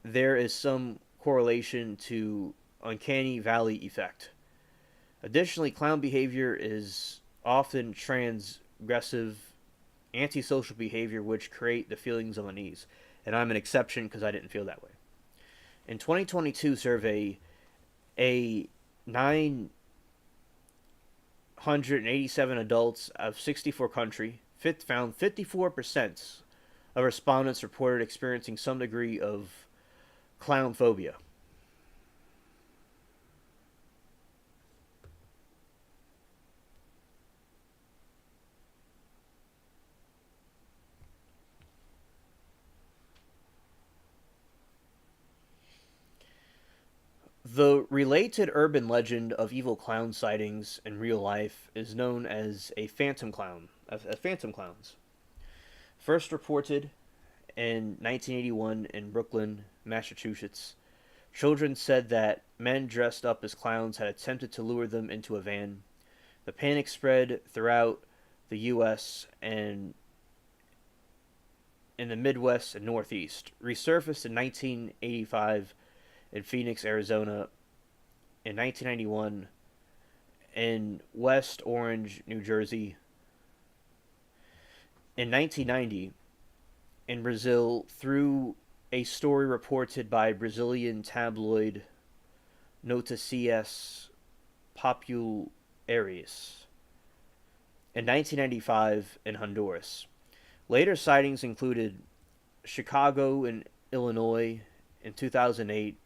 there is some correlation to uncanny valley effect. Additionally, clown behavior is often transgressive, antisocial behavior which create the feelings of unease. And I'm an exception because I didn't feel that way. In 2022 survey, a 987 adults of 64 countries found 54% of respondents reported experiencing some degree of clown phobia. The related urban legend of evil clown sightings in real life is known as a phantom clown, as phantom clowns. First reported in 1981 in Brooklyn, Massachusetts, children said that men dressed up as clowns had attempted to lure them into a van. The panic spread throughout the U.S. and in the Midwest and Northeast. Resurfaced in 1985 in Phoenix, Arizona, in 1991 in West Orange, New Jersey, in 1990 in Brazil through a story reported by Brazilian tabloid Noticias Populares, in 1995 in Honduras. Later sightings included Chicago and Illinois in 2008.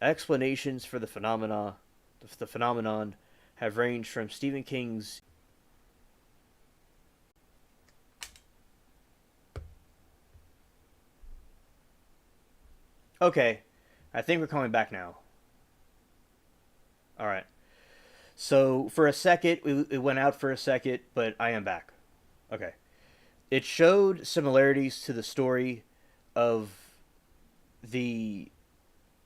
Explanations for the phenomenon have ranged from Stephen King's Okay, I think we're coming back now. All right. So for a second, it went out for a second, but I am back. Okay. It showed similarities to the story of the.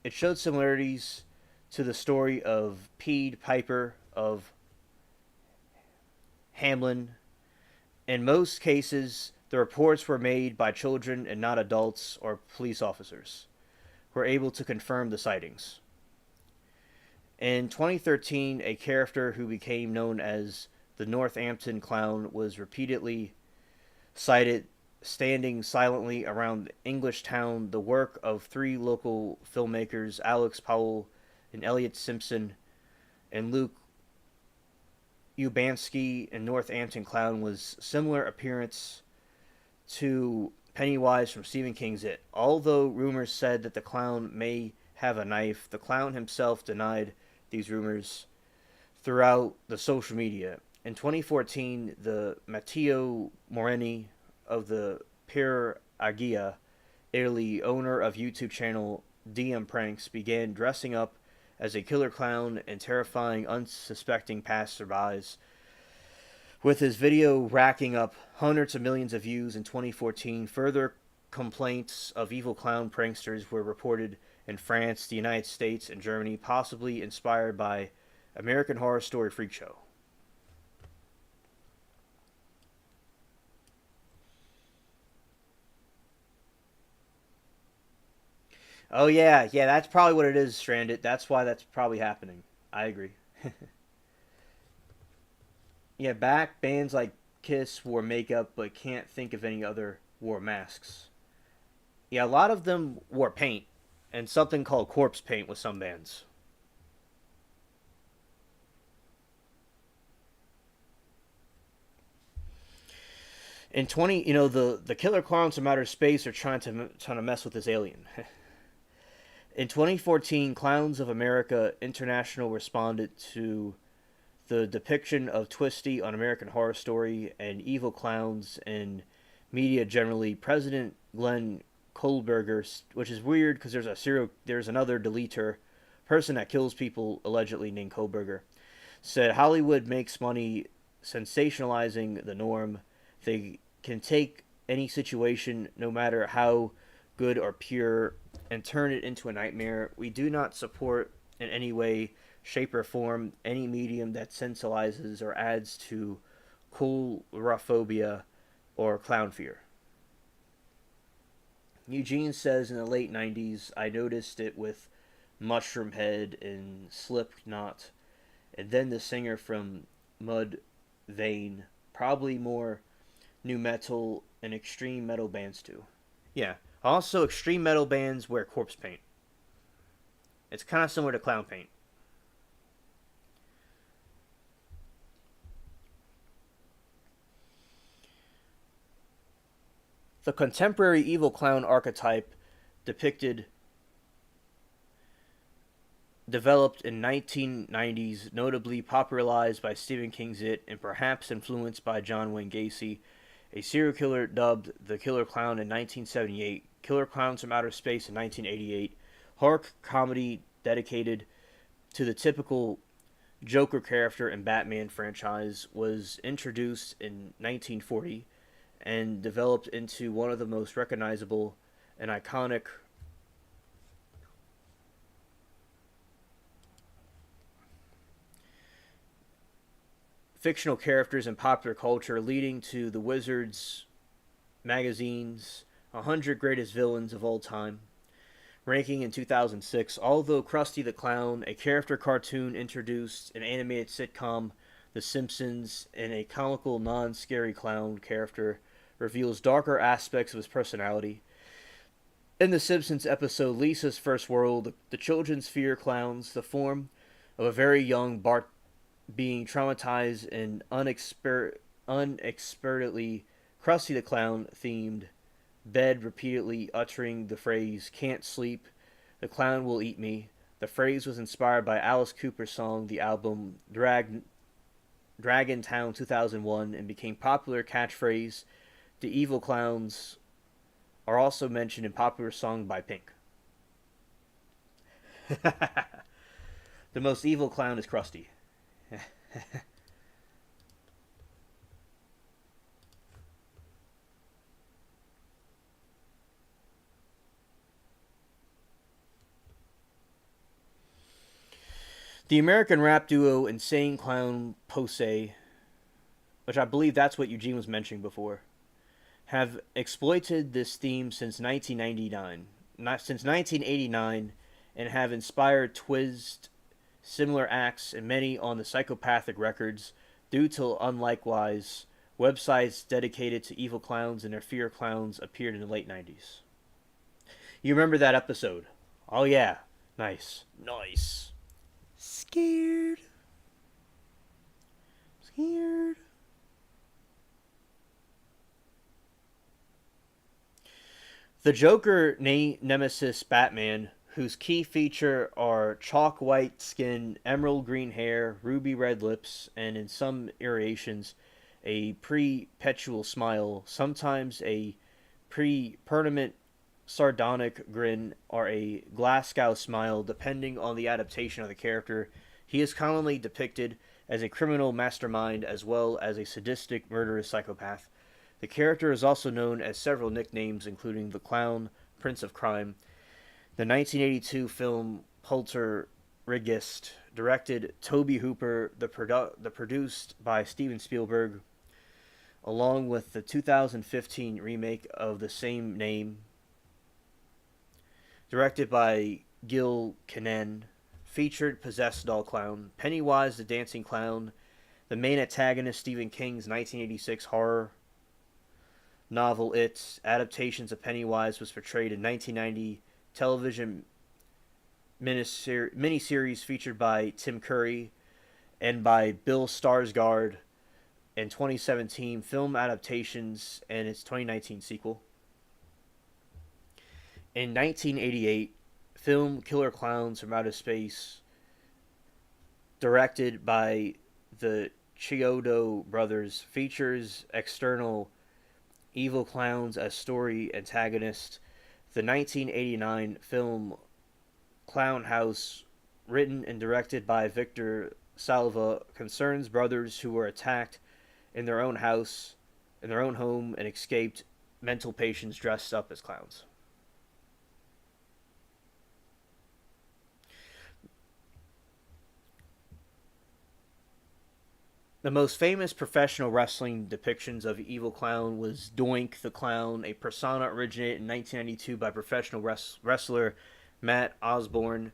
It showed similarities to the story of Pied Piper of Hamelin. In most cases, the reports were made by children and not adults or police officers who were able to confirm the sightings. In 2013, a character who became known as the Northampton Clown was repeatedly sighted standing silently around English town, the work of three local filmmakers, Alex Powell and Elliot Simpson, and Luke Ubansky. And Northampton Clown was similar appearance to Pennywise from Stephen King's It. Although rumors said that the clown may have a knife, the clown himself denied these rumors throughout the social media. In 2014, the Matteo Moreni of the Per Agia, Italy, owner of YouTube channel DM Pranks, began dressing up as a killer clown and terrifying unsuspecting passersby, with his video racking up hundreds of millions of views in 2014. Further complaints of evil clown pranksters were reported in France, the United States, and Germany, possibly inspired by American Horror Story Freak Show. Oh yeah, that's probably what it is, Stranded. That's why that's probably happening. I agree. Yeah, back bands like Kiss wore makeup, but can't think of any other wore masks. Yeah, a lot of them wore paint, and something called corpse paint with some bands. In 20, the killer clowns from outer space are trying to mess with this alien. In 2014, Clowns of America International responded to the depiction of Twisty on American Horror Story and evil clowns in media generally. President Glenn Kohlberger, which is weird because there's another deleter person that kills people allegedly named Kohlberger, said Hollywood makes money sensationalizing the norm. They can take any situation, no matter how good or pure, and turn it into a nightmare. We do not support in any way, shape, or form any medium that sensationalizes or adds to coulrophobia or clown fear. Eugene says in the late 90s, I noticed it with Mushroom Head and Slipknot, and then the singer from Mudvayne, probably more new metal and extreme metal bands too. Yeah. Also, extreme metal bands wear corpse paint. It's kind of similar to clown paint. The contemporary evil clown archetype depicted developed in 1990s, notably popularized by Stephen King's It and perhaps influenced by John Wayne Gacy, a serial killer dubbed the Killer Clown in 1978, Killer Clowns from Outer Space in 1988, horror comedy dedicated to the typical Joker character in Batman franchise was introduced in 1940 and developed into one of the most recognizable and iconic fictional characters in popular culture, leading to the Wizards magazine's 100 Greatest Villains of All Time, ranking in 2006. Although Krusty the Clown, a character cartoon introduced an animated sitcom, The Simpsons, and a comical non-scary clown character, reveals darker aspects of his personality. In The Simpsons episode Lisa's First World, the children's fear clowns the form of a very young Bart being traumatized and unexpertedly Krusty the Clown themed bed, repeatedly uttering the phrase "can't sleep, the clown will eat me." The phrase was inspired by Alice Cooper's song, the album Dragon Town 2001, and became popular catchphrase. The evil clowns are also mentioned in popular song by Pink. The most evil clown is Krusty. The American rap duo Insane Clown Posse, which I believe that's what Eugene was mentioning before, have exploited this theme since 1999, not since 1989, and have inspired Twist similar acts and many on the psychopathic records due to unlikewise websites dedicated to evil clowns and their fear clowns appeared in the late 90s. You remember that episode? Oh yeah. Nice. Nice. Scared. Scared. The Joker nemesis Batman, whose key feature are chalk white skin, emerald green hair, ruby red lips, and in some iterations, a perpetual smile, sometimes a permanent sardonic grin, or a Glasgow smile, depending on the adaptation of the character. He is commonly depicted as a criminal mastermind as well as a sadistic, murderous psychopath. The character is also known as several nicknames, including the Clown, Prince of Crime. The 1982 film Poltergeist, directed Tobe Hooper, the produced by Steven Spielberg, along with the 2015 remake of the same name, directed by Gil Kenan, featured possessed doll clown, Pennywise the Dancing Clown, the main antagonist Stephen King's 1986 horror novel It. Adaptations of Pennywise was portrayed in 1990 television miniseries featured by Tim Curry and by Bill Skarsgård, in 2017 film adaptations and its 2019 sequel. In 1988, film Killer Clowns from Outer Space, directed by the Chiodo brothers, features external evil clowns as story antagonists. The 1989 film Clown House, written and directed by Victor Salva, concerns brothers who were attacked in their own house, in their own home, and escaped mental patients dressed up as clowns. The most famous professional wrestling depictions of Evil Clown was Doink the Clown, a persona originated in 1992 by professional wrestler Matt Osborne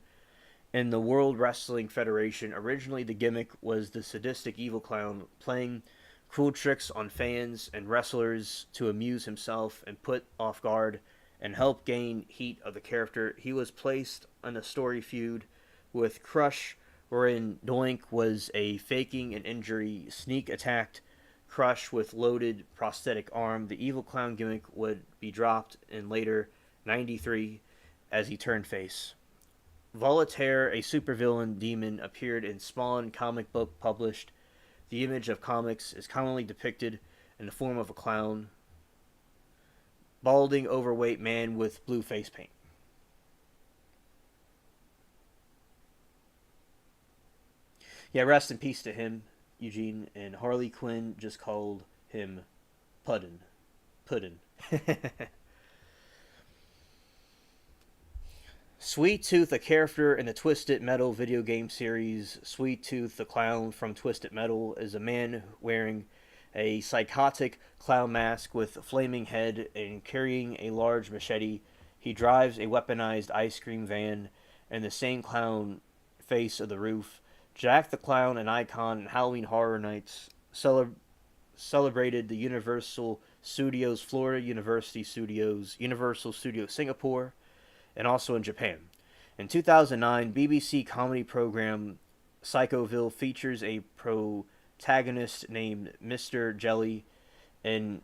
in the World Wrestling Federation. Originally, the gimmick was the sadistic Evil Clown playing cruel tricks on fans and wrestlers to amuse himself and put off guard and help gain heat of the character. He was placed in a story feud with Crush, wherein Doink was a faking an injury, sneak attacked Crush with loaded prosthetic arm. The Evil Clown gimmick would be dropped in later 93 as he turned face. Voltaire, a supervillain demon, appeared in Spawn comic book published. The image of comics is commonly depicted in the form of a clown, balding, overweight man with blue face paint. Yeah, rest in peace to him, Eugene. And Harley Quinn just called him Puddin. Puddin. Sweet Tooth, a character in the Twisted Metal video game series, Sweet Tooth, the clown from Twisted Metal, is a man wearing a psychotic clown mask with a flaming head and carrying a large machete. He drives a weaponized ice cream van and the same clown face of the roof. Jack the Clown, an icon in Halloween Horror Nights, celebrated the Universal Studios Florida, University Studios, Universal Studios Singapore, and also in Japan. In 2009, BBC comedy program Psychoville features a protagonist named Mr. Jelly, an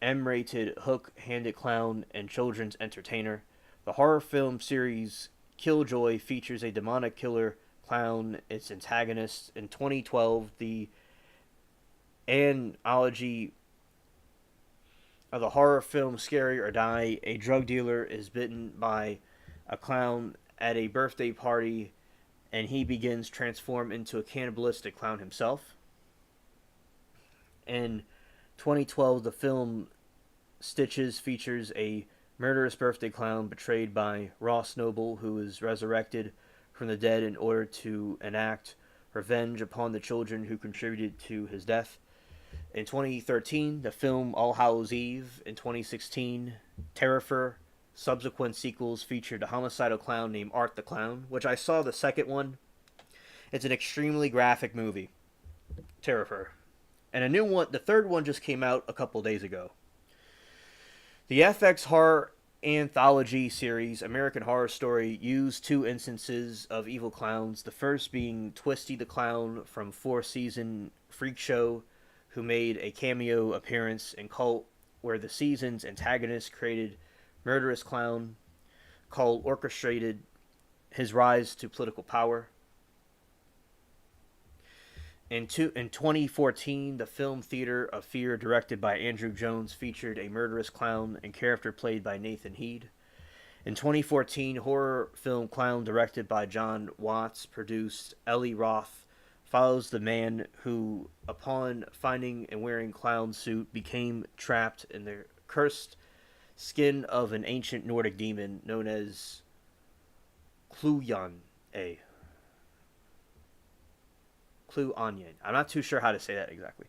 M-rated hook-handed clown and children's entertainer. The horror film series Killjoy features a demonic killer clown, its antagonist. In 2012, the anthology of the horror film Scary or Die, a drug dealer is bitten by a clown at a birthday party and he begins to transform into a cannibalistic clown himself. In 2012, the film Stitches features a murderous birthday clown betrayed by Ross Noble, who is resurrected from the dead in order to enact revenge upon the children who contributed to his death. In 2013, the film All Hallows Eve. In 2016, Terrifier. Subsequent sequels featured a homicidal clown named Art the Clown, which I saw the second one. It's an extremely graphic movie, Terrifier. And a new one, the third one just came out a couple days ago. The FX horror anthology series American Horror Story used two instances of evil clowns, the first being Twisty the Clown from four-season Freak Show, who made a cameo appearance in Cult, where the season's antagonist created murderous clown called orchestrated his rise to political power. In 2014, the film Theater of Fear, directed by Andrew Jones, featured a murderous clown and character played by Nathan Heed. In 2014, horror film Clown, directed by John Watts, produced Eli Roth, follows the man who, upon finding and wearing clown suit, became trapped in the cursed skin of an ancient Nordic demon known as Kluyan. Kluanyan. I'm not too sure how to say that exactly.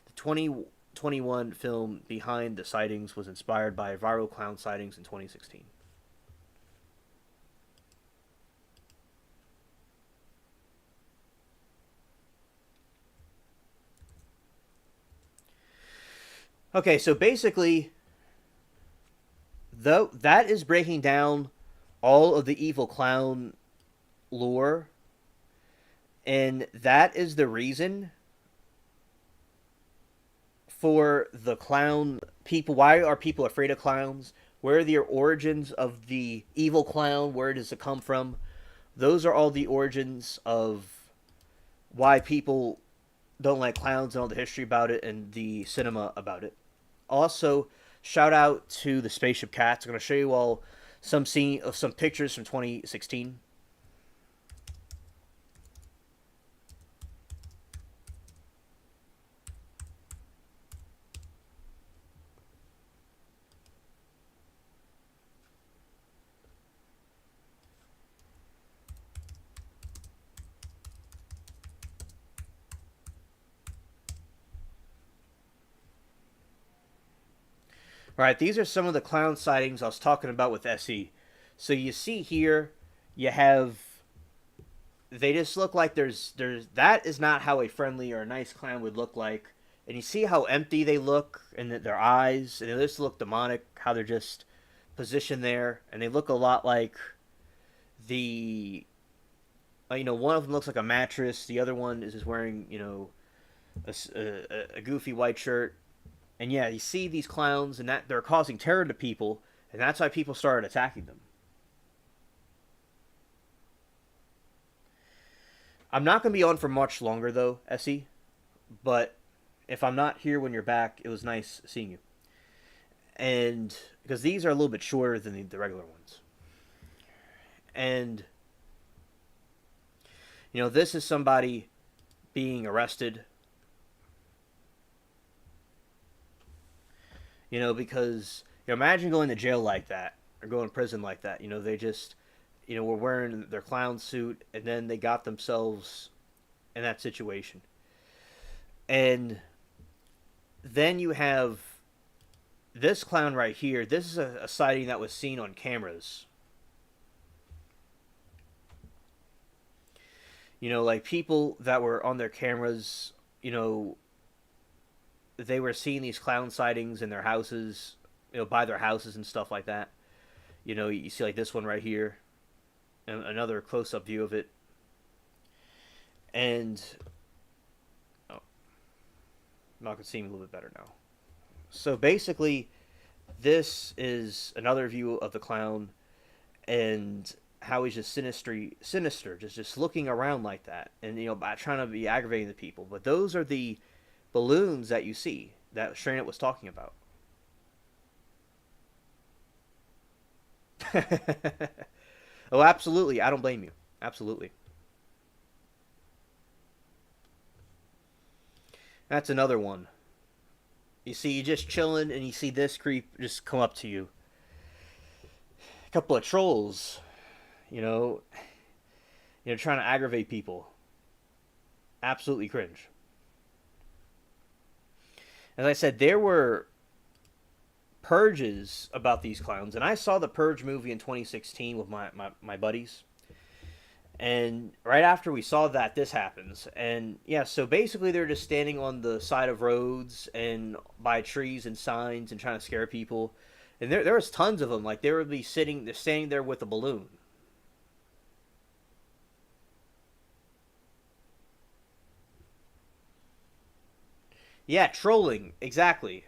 The 2021 film Behind the Sightings was inspired by viral clown sightings in 2016. Okay, so basically, though that is breaking down all of the evil clown lore, and that is the reason for the clown people. Why are people afraid of clowns? Where are the origins of the evil clown? Where does it come from? Those are all the origins of why people don't like clowns and all the history about it and the cinema about it. Also, shout out to the Spaceship Cats. I'm going to show you all some pictures from 2016. All right, these are some of the clown sightings I was talking about with SE. So you see here, you have, they just look like there's that is not how a friendly or a nice clown would look like. And you see how empty they look and their eyes, and they just look demonic, how they're just positioned there. And they look a lot like the, one of them looks like a mattress. The other one is just wearing, a goofy white shirt. And yeah, you see these clowns, and that they're causing terror to people, and that's why people started attacking them. I'm not going to be on for much longer, though, Essie. But if I'm not here when you're back, it was nice seeing you. And because these are a little bit shorter than the regular ones. And, this is somebody being arrested. Because imagine going to jail like that or going to prison like that. They just were wearing their clown suit and then they got themselves in that situation. And then you have this clown right here. This is a sighting that was seen on cameras. Like people that were on their cameras, they were seeing these clown sightings in their houses, by their houses and stuff like that. You see like this one right here, and another close-up view of it. And Y'all can see me a little bit better now. So basically, this is another view of the clown, and how he's just sinister, just looking around like that, and trying to be aggravating the people. But those are the balloons that you see that Shreynette was talking about. Oh, absolutely. I don't blame you. Absolutely. That's another one. You see, you just chilling, and you see this creep just come up to you. A couple of trolls, trying to aggravate people. Absolutely cringe. As I said, there were purges about these clowns, and I saw the Purge movie in 2016 with my buddies. And right after we saw that, this happens. And yeah, so basically they're just standing on the side of roads and by trees and signs and trying to scare people. And there was tons of them. Like they would be they're standing there with a balloon. Yeah, trolling, exactly.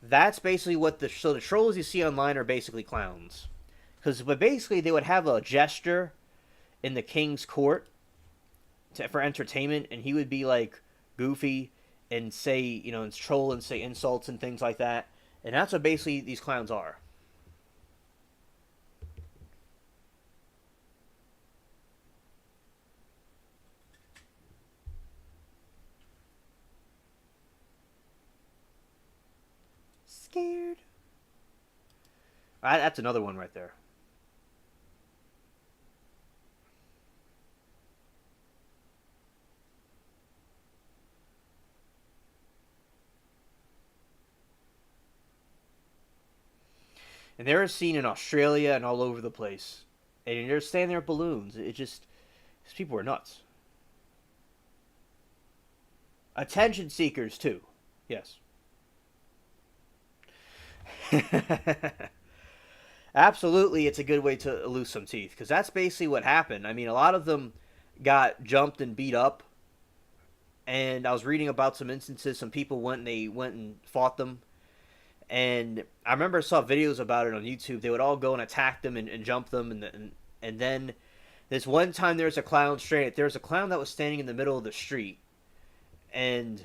That's basically what the trolls you see online are basically clowns. But basically they would have a gesture in the king's court for entertainment, and he would be like goofy and say, and troll and say insults and things like that. And that's what basically these clowns are. Scared. That's another one right there. And they're seen in Australia and all over the place. And they're standing there with balloons. These people are nuts. Attention seekers, too. Yes. Absolutely, it's a good way to lose some teeth. Because that's basically what happened. I mean, a lot of them got jumped and beat up. And I was reading about some instances. Some people went and fought them. And I remember I saw videos about it on YouTube. They would all go and attack them and jump them, and then this one time there was a clown straight. There was a clown that was standing in the middle of the street, and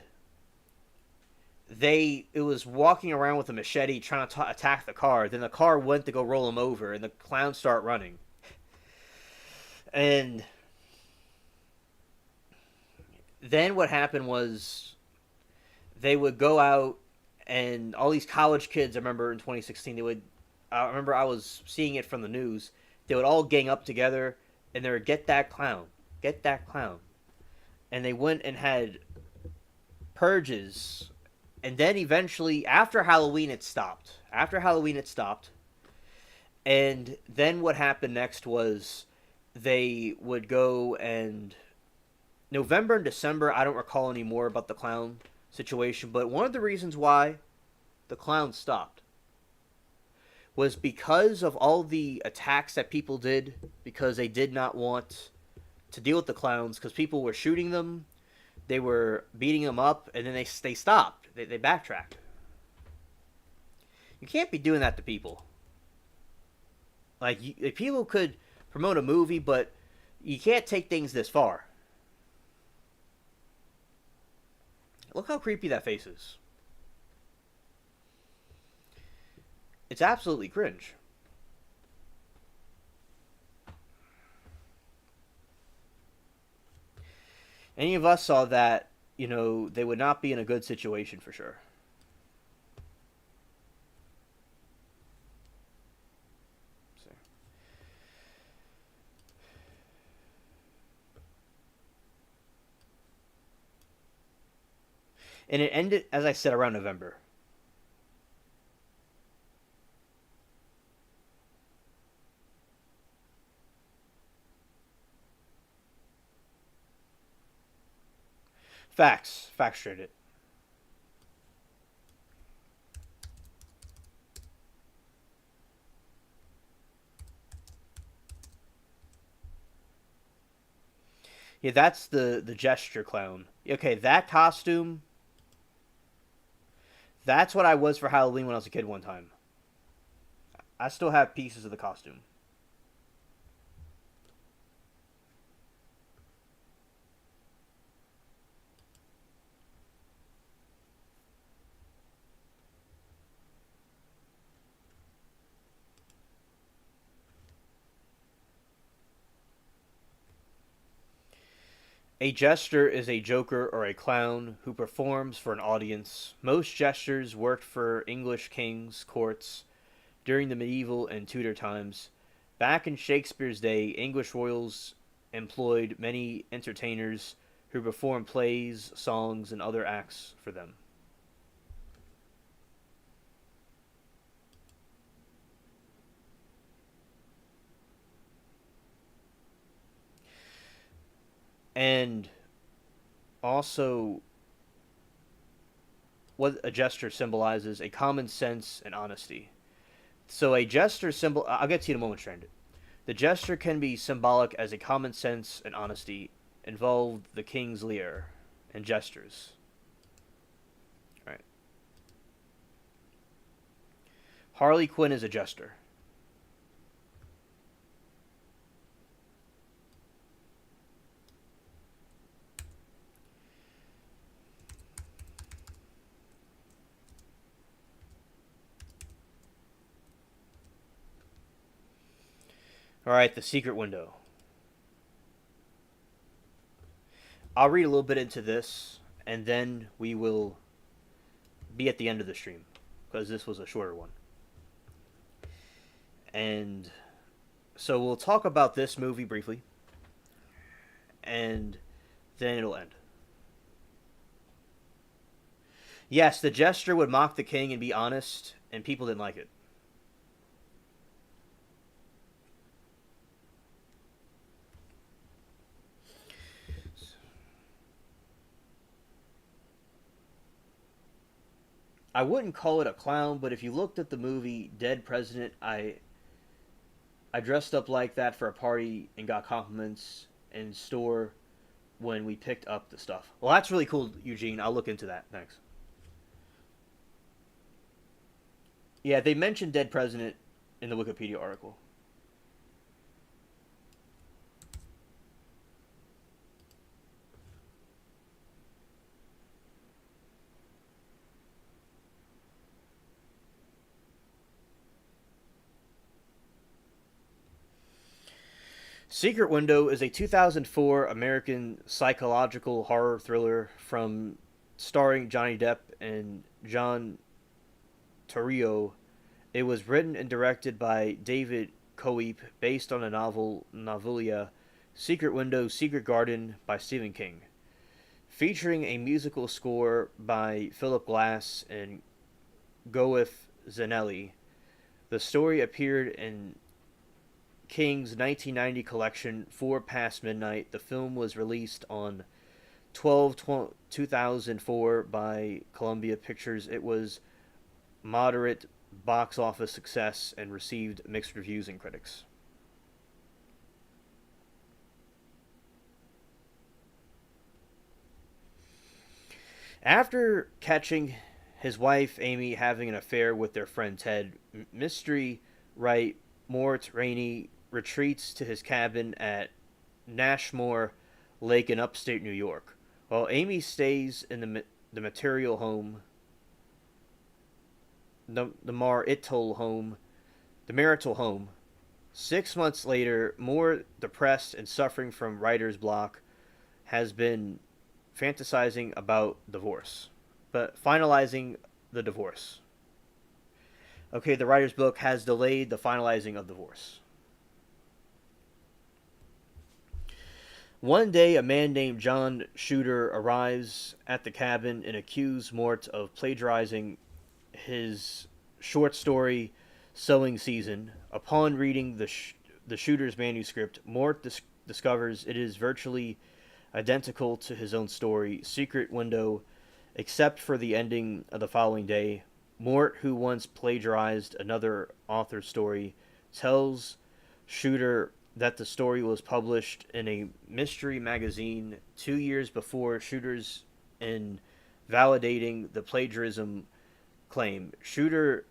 it was walking around with a machete trying to attack the car. Then the car went to go roll him over, and the clown started running. And then what happened was they would go out. And all these college kids, I remember in 2016, I remember I was seeing it from the news. They would all gang up together, and they would get that clown, get that clown. And they went and had purges. And then eventually, after Halloween, it stopped. And then what happened next was they would go and November and December, I don't recall anymore about the clown situation, but one of the reasons why the clown stopped was because of all the attacks that people did, because they did not want to deal with the clowns, because people were shooting them, they were beating them up, and then they stopped. They backtracked. You can't be doing that to people. Like people could promote a movie, but you can't take things this far. Look how creepy that face is. It's absolutely cringe. Any of us saw that, they would not be in a good situation for sure. So, and it ended, as I said, around November. Facts traded. Yeah, that's the gesture clown. Okay, that costume. That's what I was for Halloween when I was a kid one time. I still have pieces of the costume. A jester is a joker or a clown who performs for an audience. Most jesters worked for English kings' courts during the medieval and Tudor times. Back in Shakespeare's day, English royals employed many entertainers who performed plays, songs, and other acts for them. And also, what a jester symbolizes a common sense and honesty. So a gesture symbol. I'll get to you in a moment, Stranded. The gesture can be symbolic as a common sense and honesty involved the king's leer and gestures. All right. Harley Quinn is a jester. All right, the secret window. I'll read a little bit into this, and then we will be at the end of the stream because this was a shorter one. And so we'll talk about this movie briefly, and then it'll end. Yes, the gesture would mock the king and be honest, and people didn't like it. I wouldn't call it a clown, but if you looked at the movie Dead President, I dressed up like that for a party and got compliments in store when we picked up the stuff. Well, that's really cool, Eugene. I'll look into that. Thanks. Yeah, they mentioned Dead President in the Wikipedia article. Secret Window is a 2004 American psychological horror thriller from starring Johnny Depp and John Torrio. It was written and directed by David Coep, based on a novelia, Secret Window, Secret Garden by Stephen King, featuring a musical score by Philip Glass and Goeth Zanelli. The story appeared in King's 1990 collection, Four Past Midnight. The film was released on 2004 by Columbia Pictures. It was moderate box office success and received mixed reviews and critics. After catching his wife Amy having an affair with their friend Ted, mystery writer Mort Rainey retreats to his cabin at Nashmore Lake in upstate New York, while Amy stays in the material home, the marital home. 6 months later, more depressed and suffering from writer's block, has been fantasizing about divorce, but finalizing the divorce. Okay, the writer's book has delayed the finalizing of divorce. One day, a man named John Shooter arrives at the cabin and accuses Mort of plagiarizing his short story Sowing Season. Upon reading the shooter's manuscript, Mort discovers it is virtually identical to his own story, Secret Window, except for the ending of the following day. Mort, who once plagiarized another author's story, tells Shooter that the story was published in a mystery magazine 2 years before Shooter's in validating the plagiarism claim. Shooter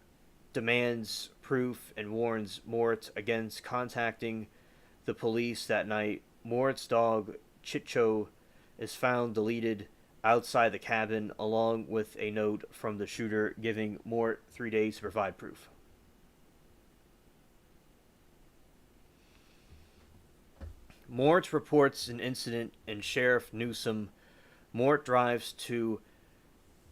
demands proof and warns Mort against contacting the police that night. Mort's dog, Chicho, is found deleted outside the cabin, along with a note from the shooter giving Mort 3 days to provide proof. Mort reports an incident in Sheriff Newsom. Mort drives to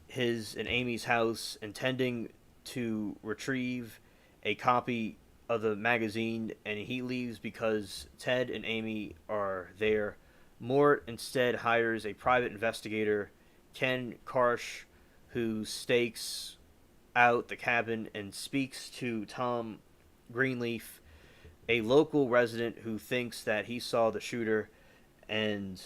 his and Amy's house, intending to retrieve a copy of the magazine, and he leaves because Ted and Amy are there. Mort instead hires a private investigator, Ken Karsh, who stakes out the cabin and speaks to Tom Greenleaf, a local resident who thinks that he saw the shooter and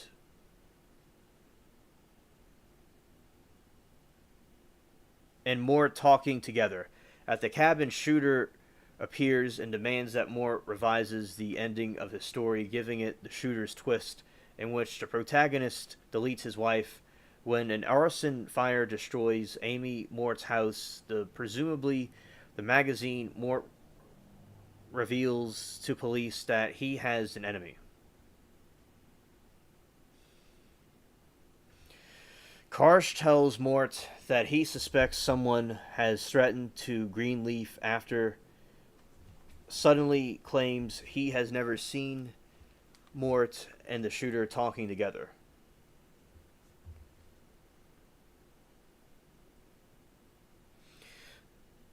Mort talking together. At the cabin, Shooter appears and demands that Mort revises the ending of his story, giving it the shooter's twist, in which the protagonist deletes his wife. When an arson fire destroys Amy Mort's house, presumably the magazine, Mort reveals to police that he has an enemy. Karsh tells Mort that he suspects someone has threatened to Greenleaf after suddenly claims he has never seen Mort and the shooter talking together.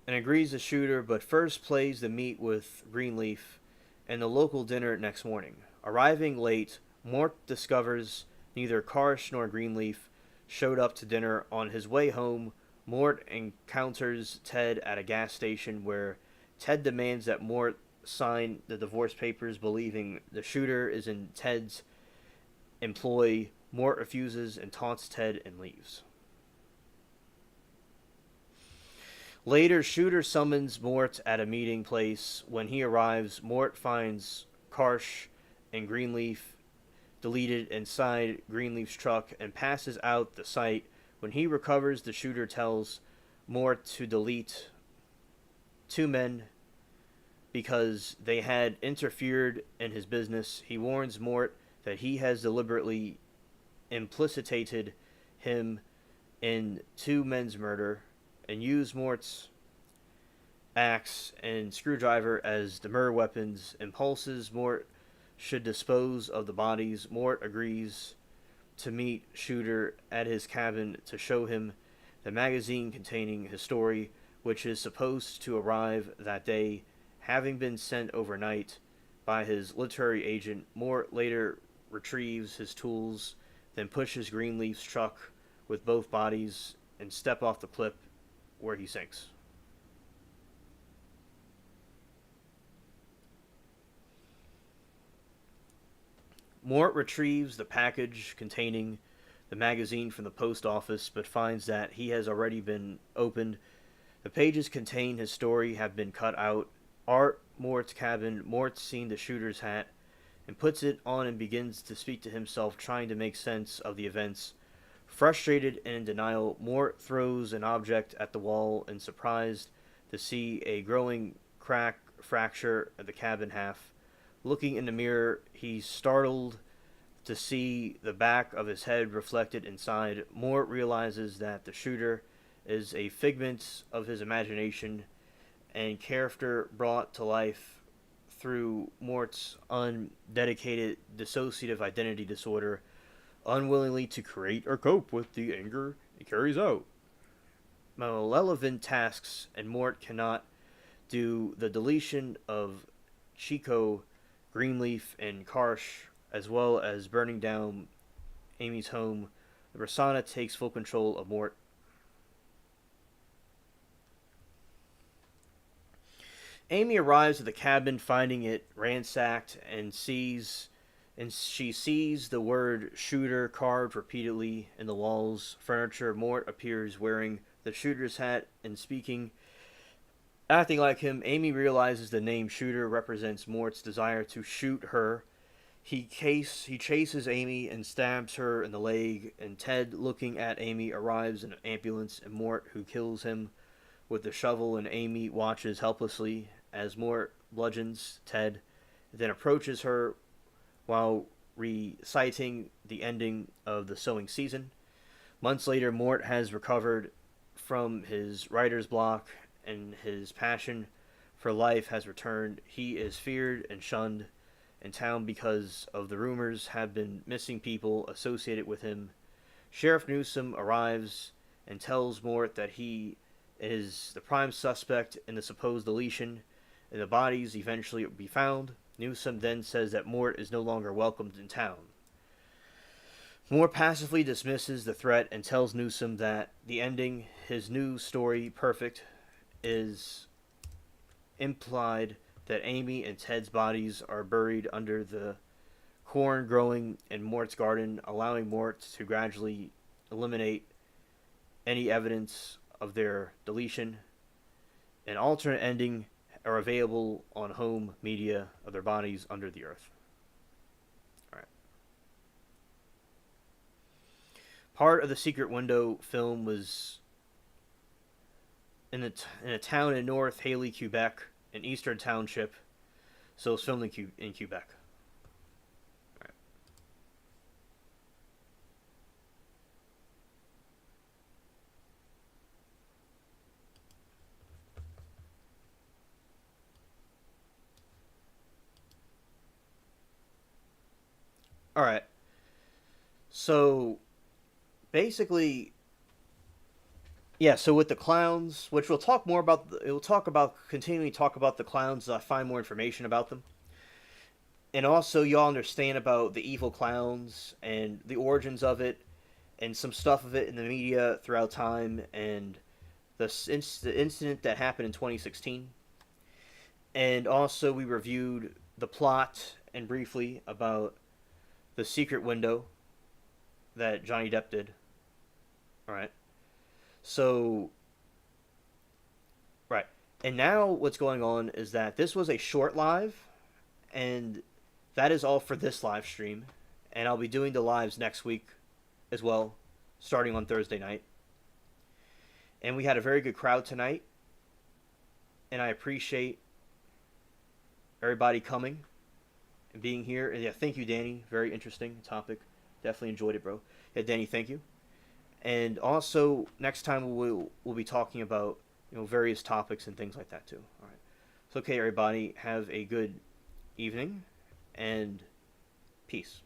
And agrees the shooter, but first plays the meet with Greenleaf and the local dinner next morning. Arriving late, Mort discovers neither Karsh nor Greenleaf showed up to dinner. On his way home, Mort encounters Ted at a gas station where Ted demands that Mort sign the divorce papers, believing the shooter is in Ted's employ. Mort refuses and taunts Ted and leaves. Later, Shooter summons Mort at a meeting place. When he arrives, Mort finds Karsh and Greenleaf deleted inside Greenleaf's truck and passes out the site. When he recovers, the shooter tells Mort to delete two men because they had interfered in his business. He warns Mort that he has deliberately implicitated him in two men's murder and used Mort's axe and screwdriver as the murder weapons. Impulses Mort should dispose of the bodies. Mort agrees to meet Shooter at his cabin to show him the magazine containing his story, which is supposed to arrive that day, having been sent overnight by his literary agent. Mort later retrieves his tools, then pushes Greenleaf's truck with both bodies and step off the cliff where he sinks. Mort retrieves the package containing the magazine from the post office, but finds that he has already been opened. The pages contain his story have been cut out. Art Mort's cabin. Mort's seen the shooter's hat and puts it on and begins to speak to himself, trying to make sense of the events. Frustrated and in denial, Mort throws an object at the wall and surprised to see a growing crack fracture at the cabin half. Looking in the mirror, he's startled to see the back of his head reflected inside. Mort realizes that the shooter is a figment of his imagination and character brought to life through Mort's undedicated dissociative identity disorder. unwillingly to create or cope with the anger it carries out. Malevolent tasks, and Mort cannot do the deletion of Chico, Greenleaf, and Karsh, as well as burning down Amy's home. The Rosanna takes full control of Mort. Amy arrives at the cabin, finding it ransacked, and she sees the word shooter carved repeatedly in the walls. Furniture. Mort appears wearing the shooter's hat and speaking. Acting like him, Amy realizes the name Shooter represents Mort's desire to shoot her. He chases Amy and stabs her in the leg, and Ted, looking at Amy, arrives in an ambulance, and Mort, who kills him with the shovel, and Amy watches helplessly as Mort bludgeons Ted, then approaches her while reciting the ending of the sewing season. Months later, Mort has recovered from his writer's block, and his passion for life has returned. He is feared and shunned in town because of the rumors have been missing people associated with him. Sheriff Newsom arrives and tells Mort that he is the prime suspect in the supposed deletion, and the bodies eventually be found. Newsom then says that Mort is no longer welcomed in town. Mort passively dismisses the threat and tells Newsom that the ending, his new story, Perfect, is implied that Amy and Ted's bodies are buried under the corn growing in Mort's garden, allowing Mort to gradually eliminate any evidence of their deletion. An alternate ending are available on home media of their bodies under the earth. All right. Part of the Secret Window film was in a town in North Haley, Quebec, an eastern township. So it's filmed in Quebec. All right. All right. So basically, yeah. So with the clowns, which we'll talk more about, we'll talk about continuing to talk about the clowns. Find more information about them, and also y'all understand about the evil clowns and the origins of it, and some stuff of it in the media throughout time, and the incident that happened in 2016. And also we reviewed the plot and briefly about the Secret Window that Johnny Depp did. All right. So, right. And now what's going on is that this was a short live, and that is all for this live stream. And I'll be doing the lives next week as well, starting on Thursday night. And we had a very good crowd tonight, and I appreciate everybody coming and being here. And yeah, thank you, Danny. Very interesting topic. Definitely enjoyed it, bro. Yeah, Danny, thank you. And also next time we'll be talking about various topics and things like that too. All right. So okay, everybody, have a good evening and peace.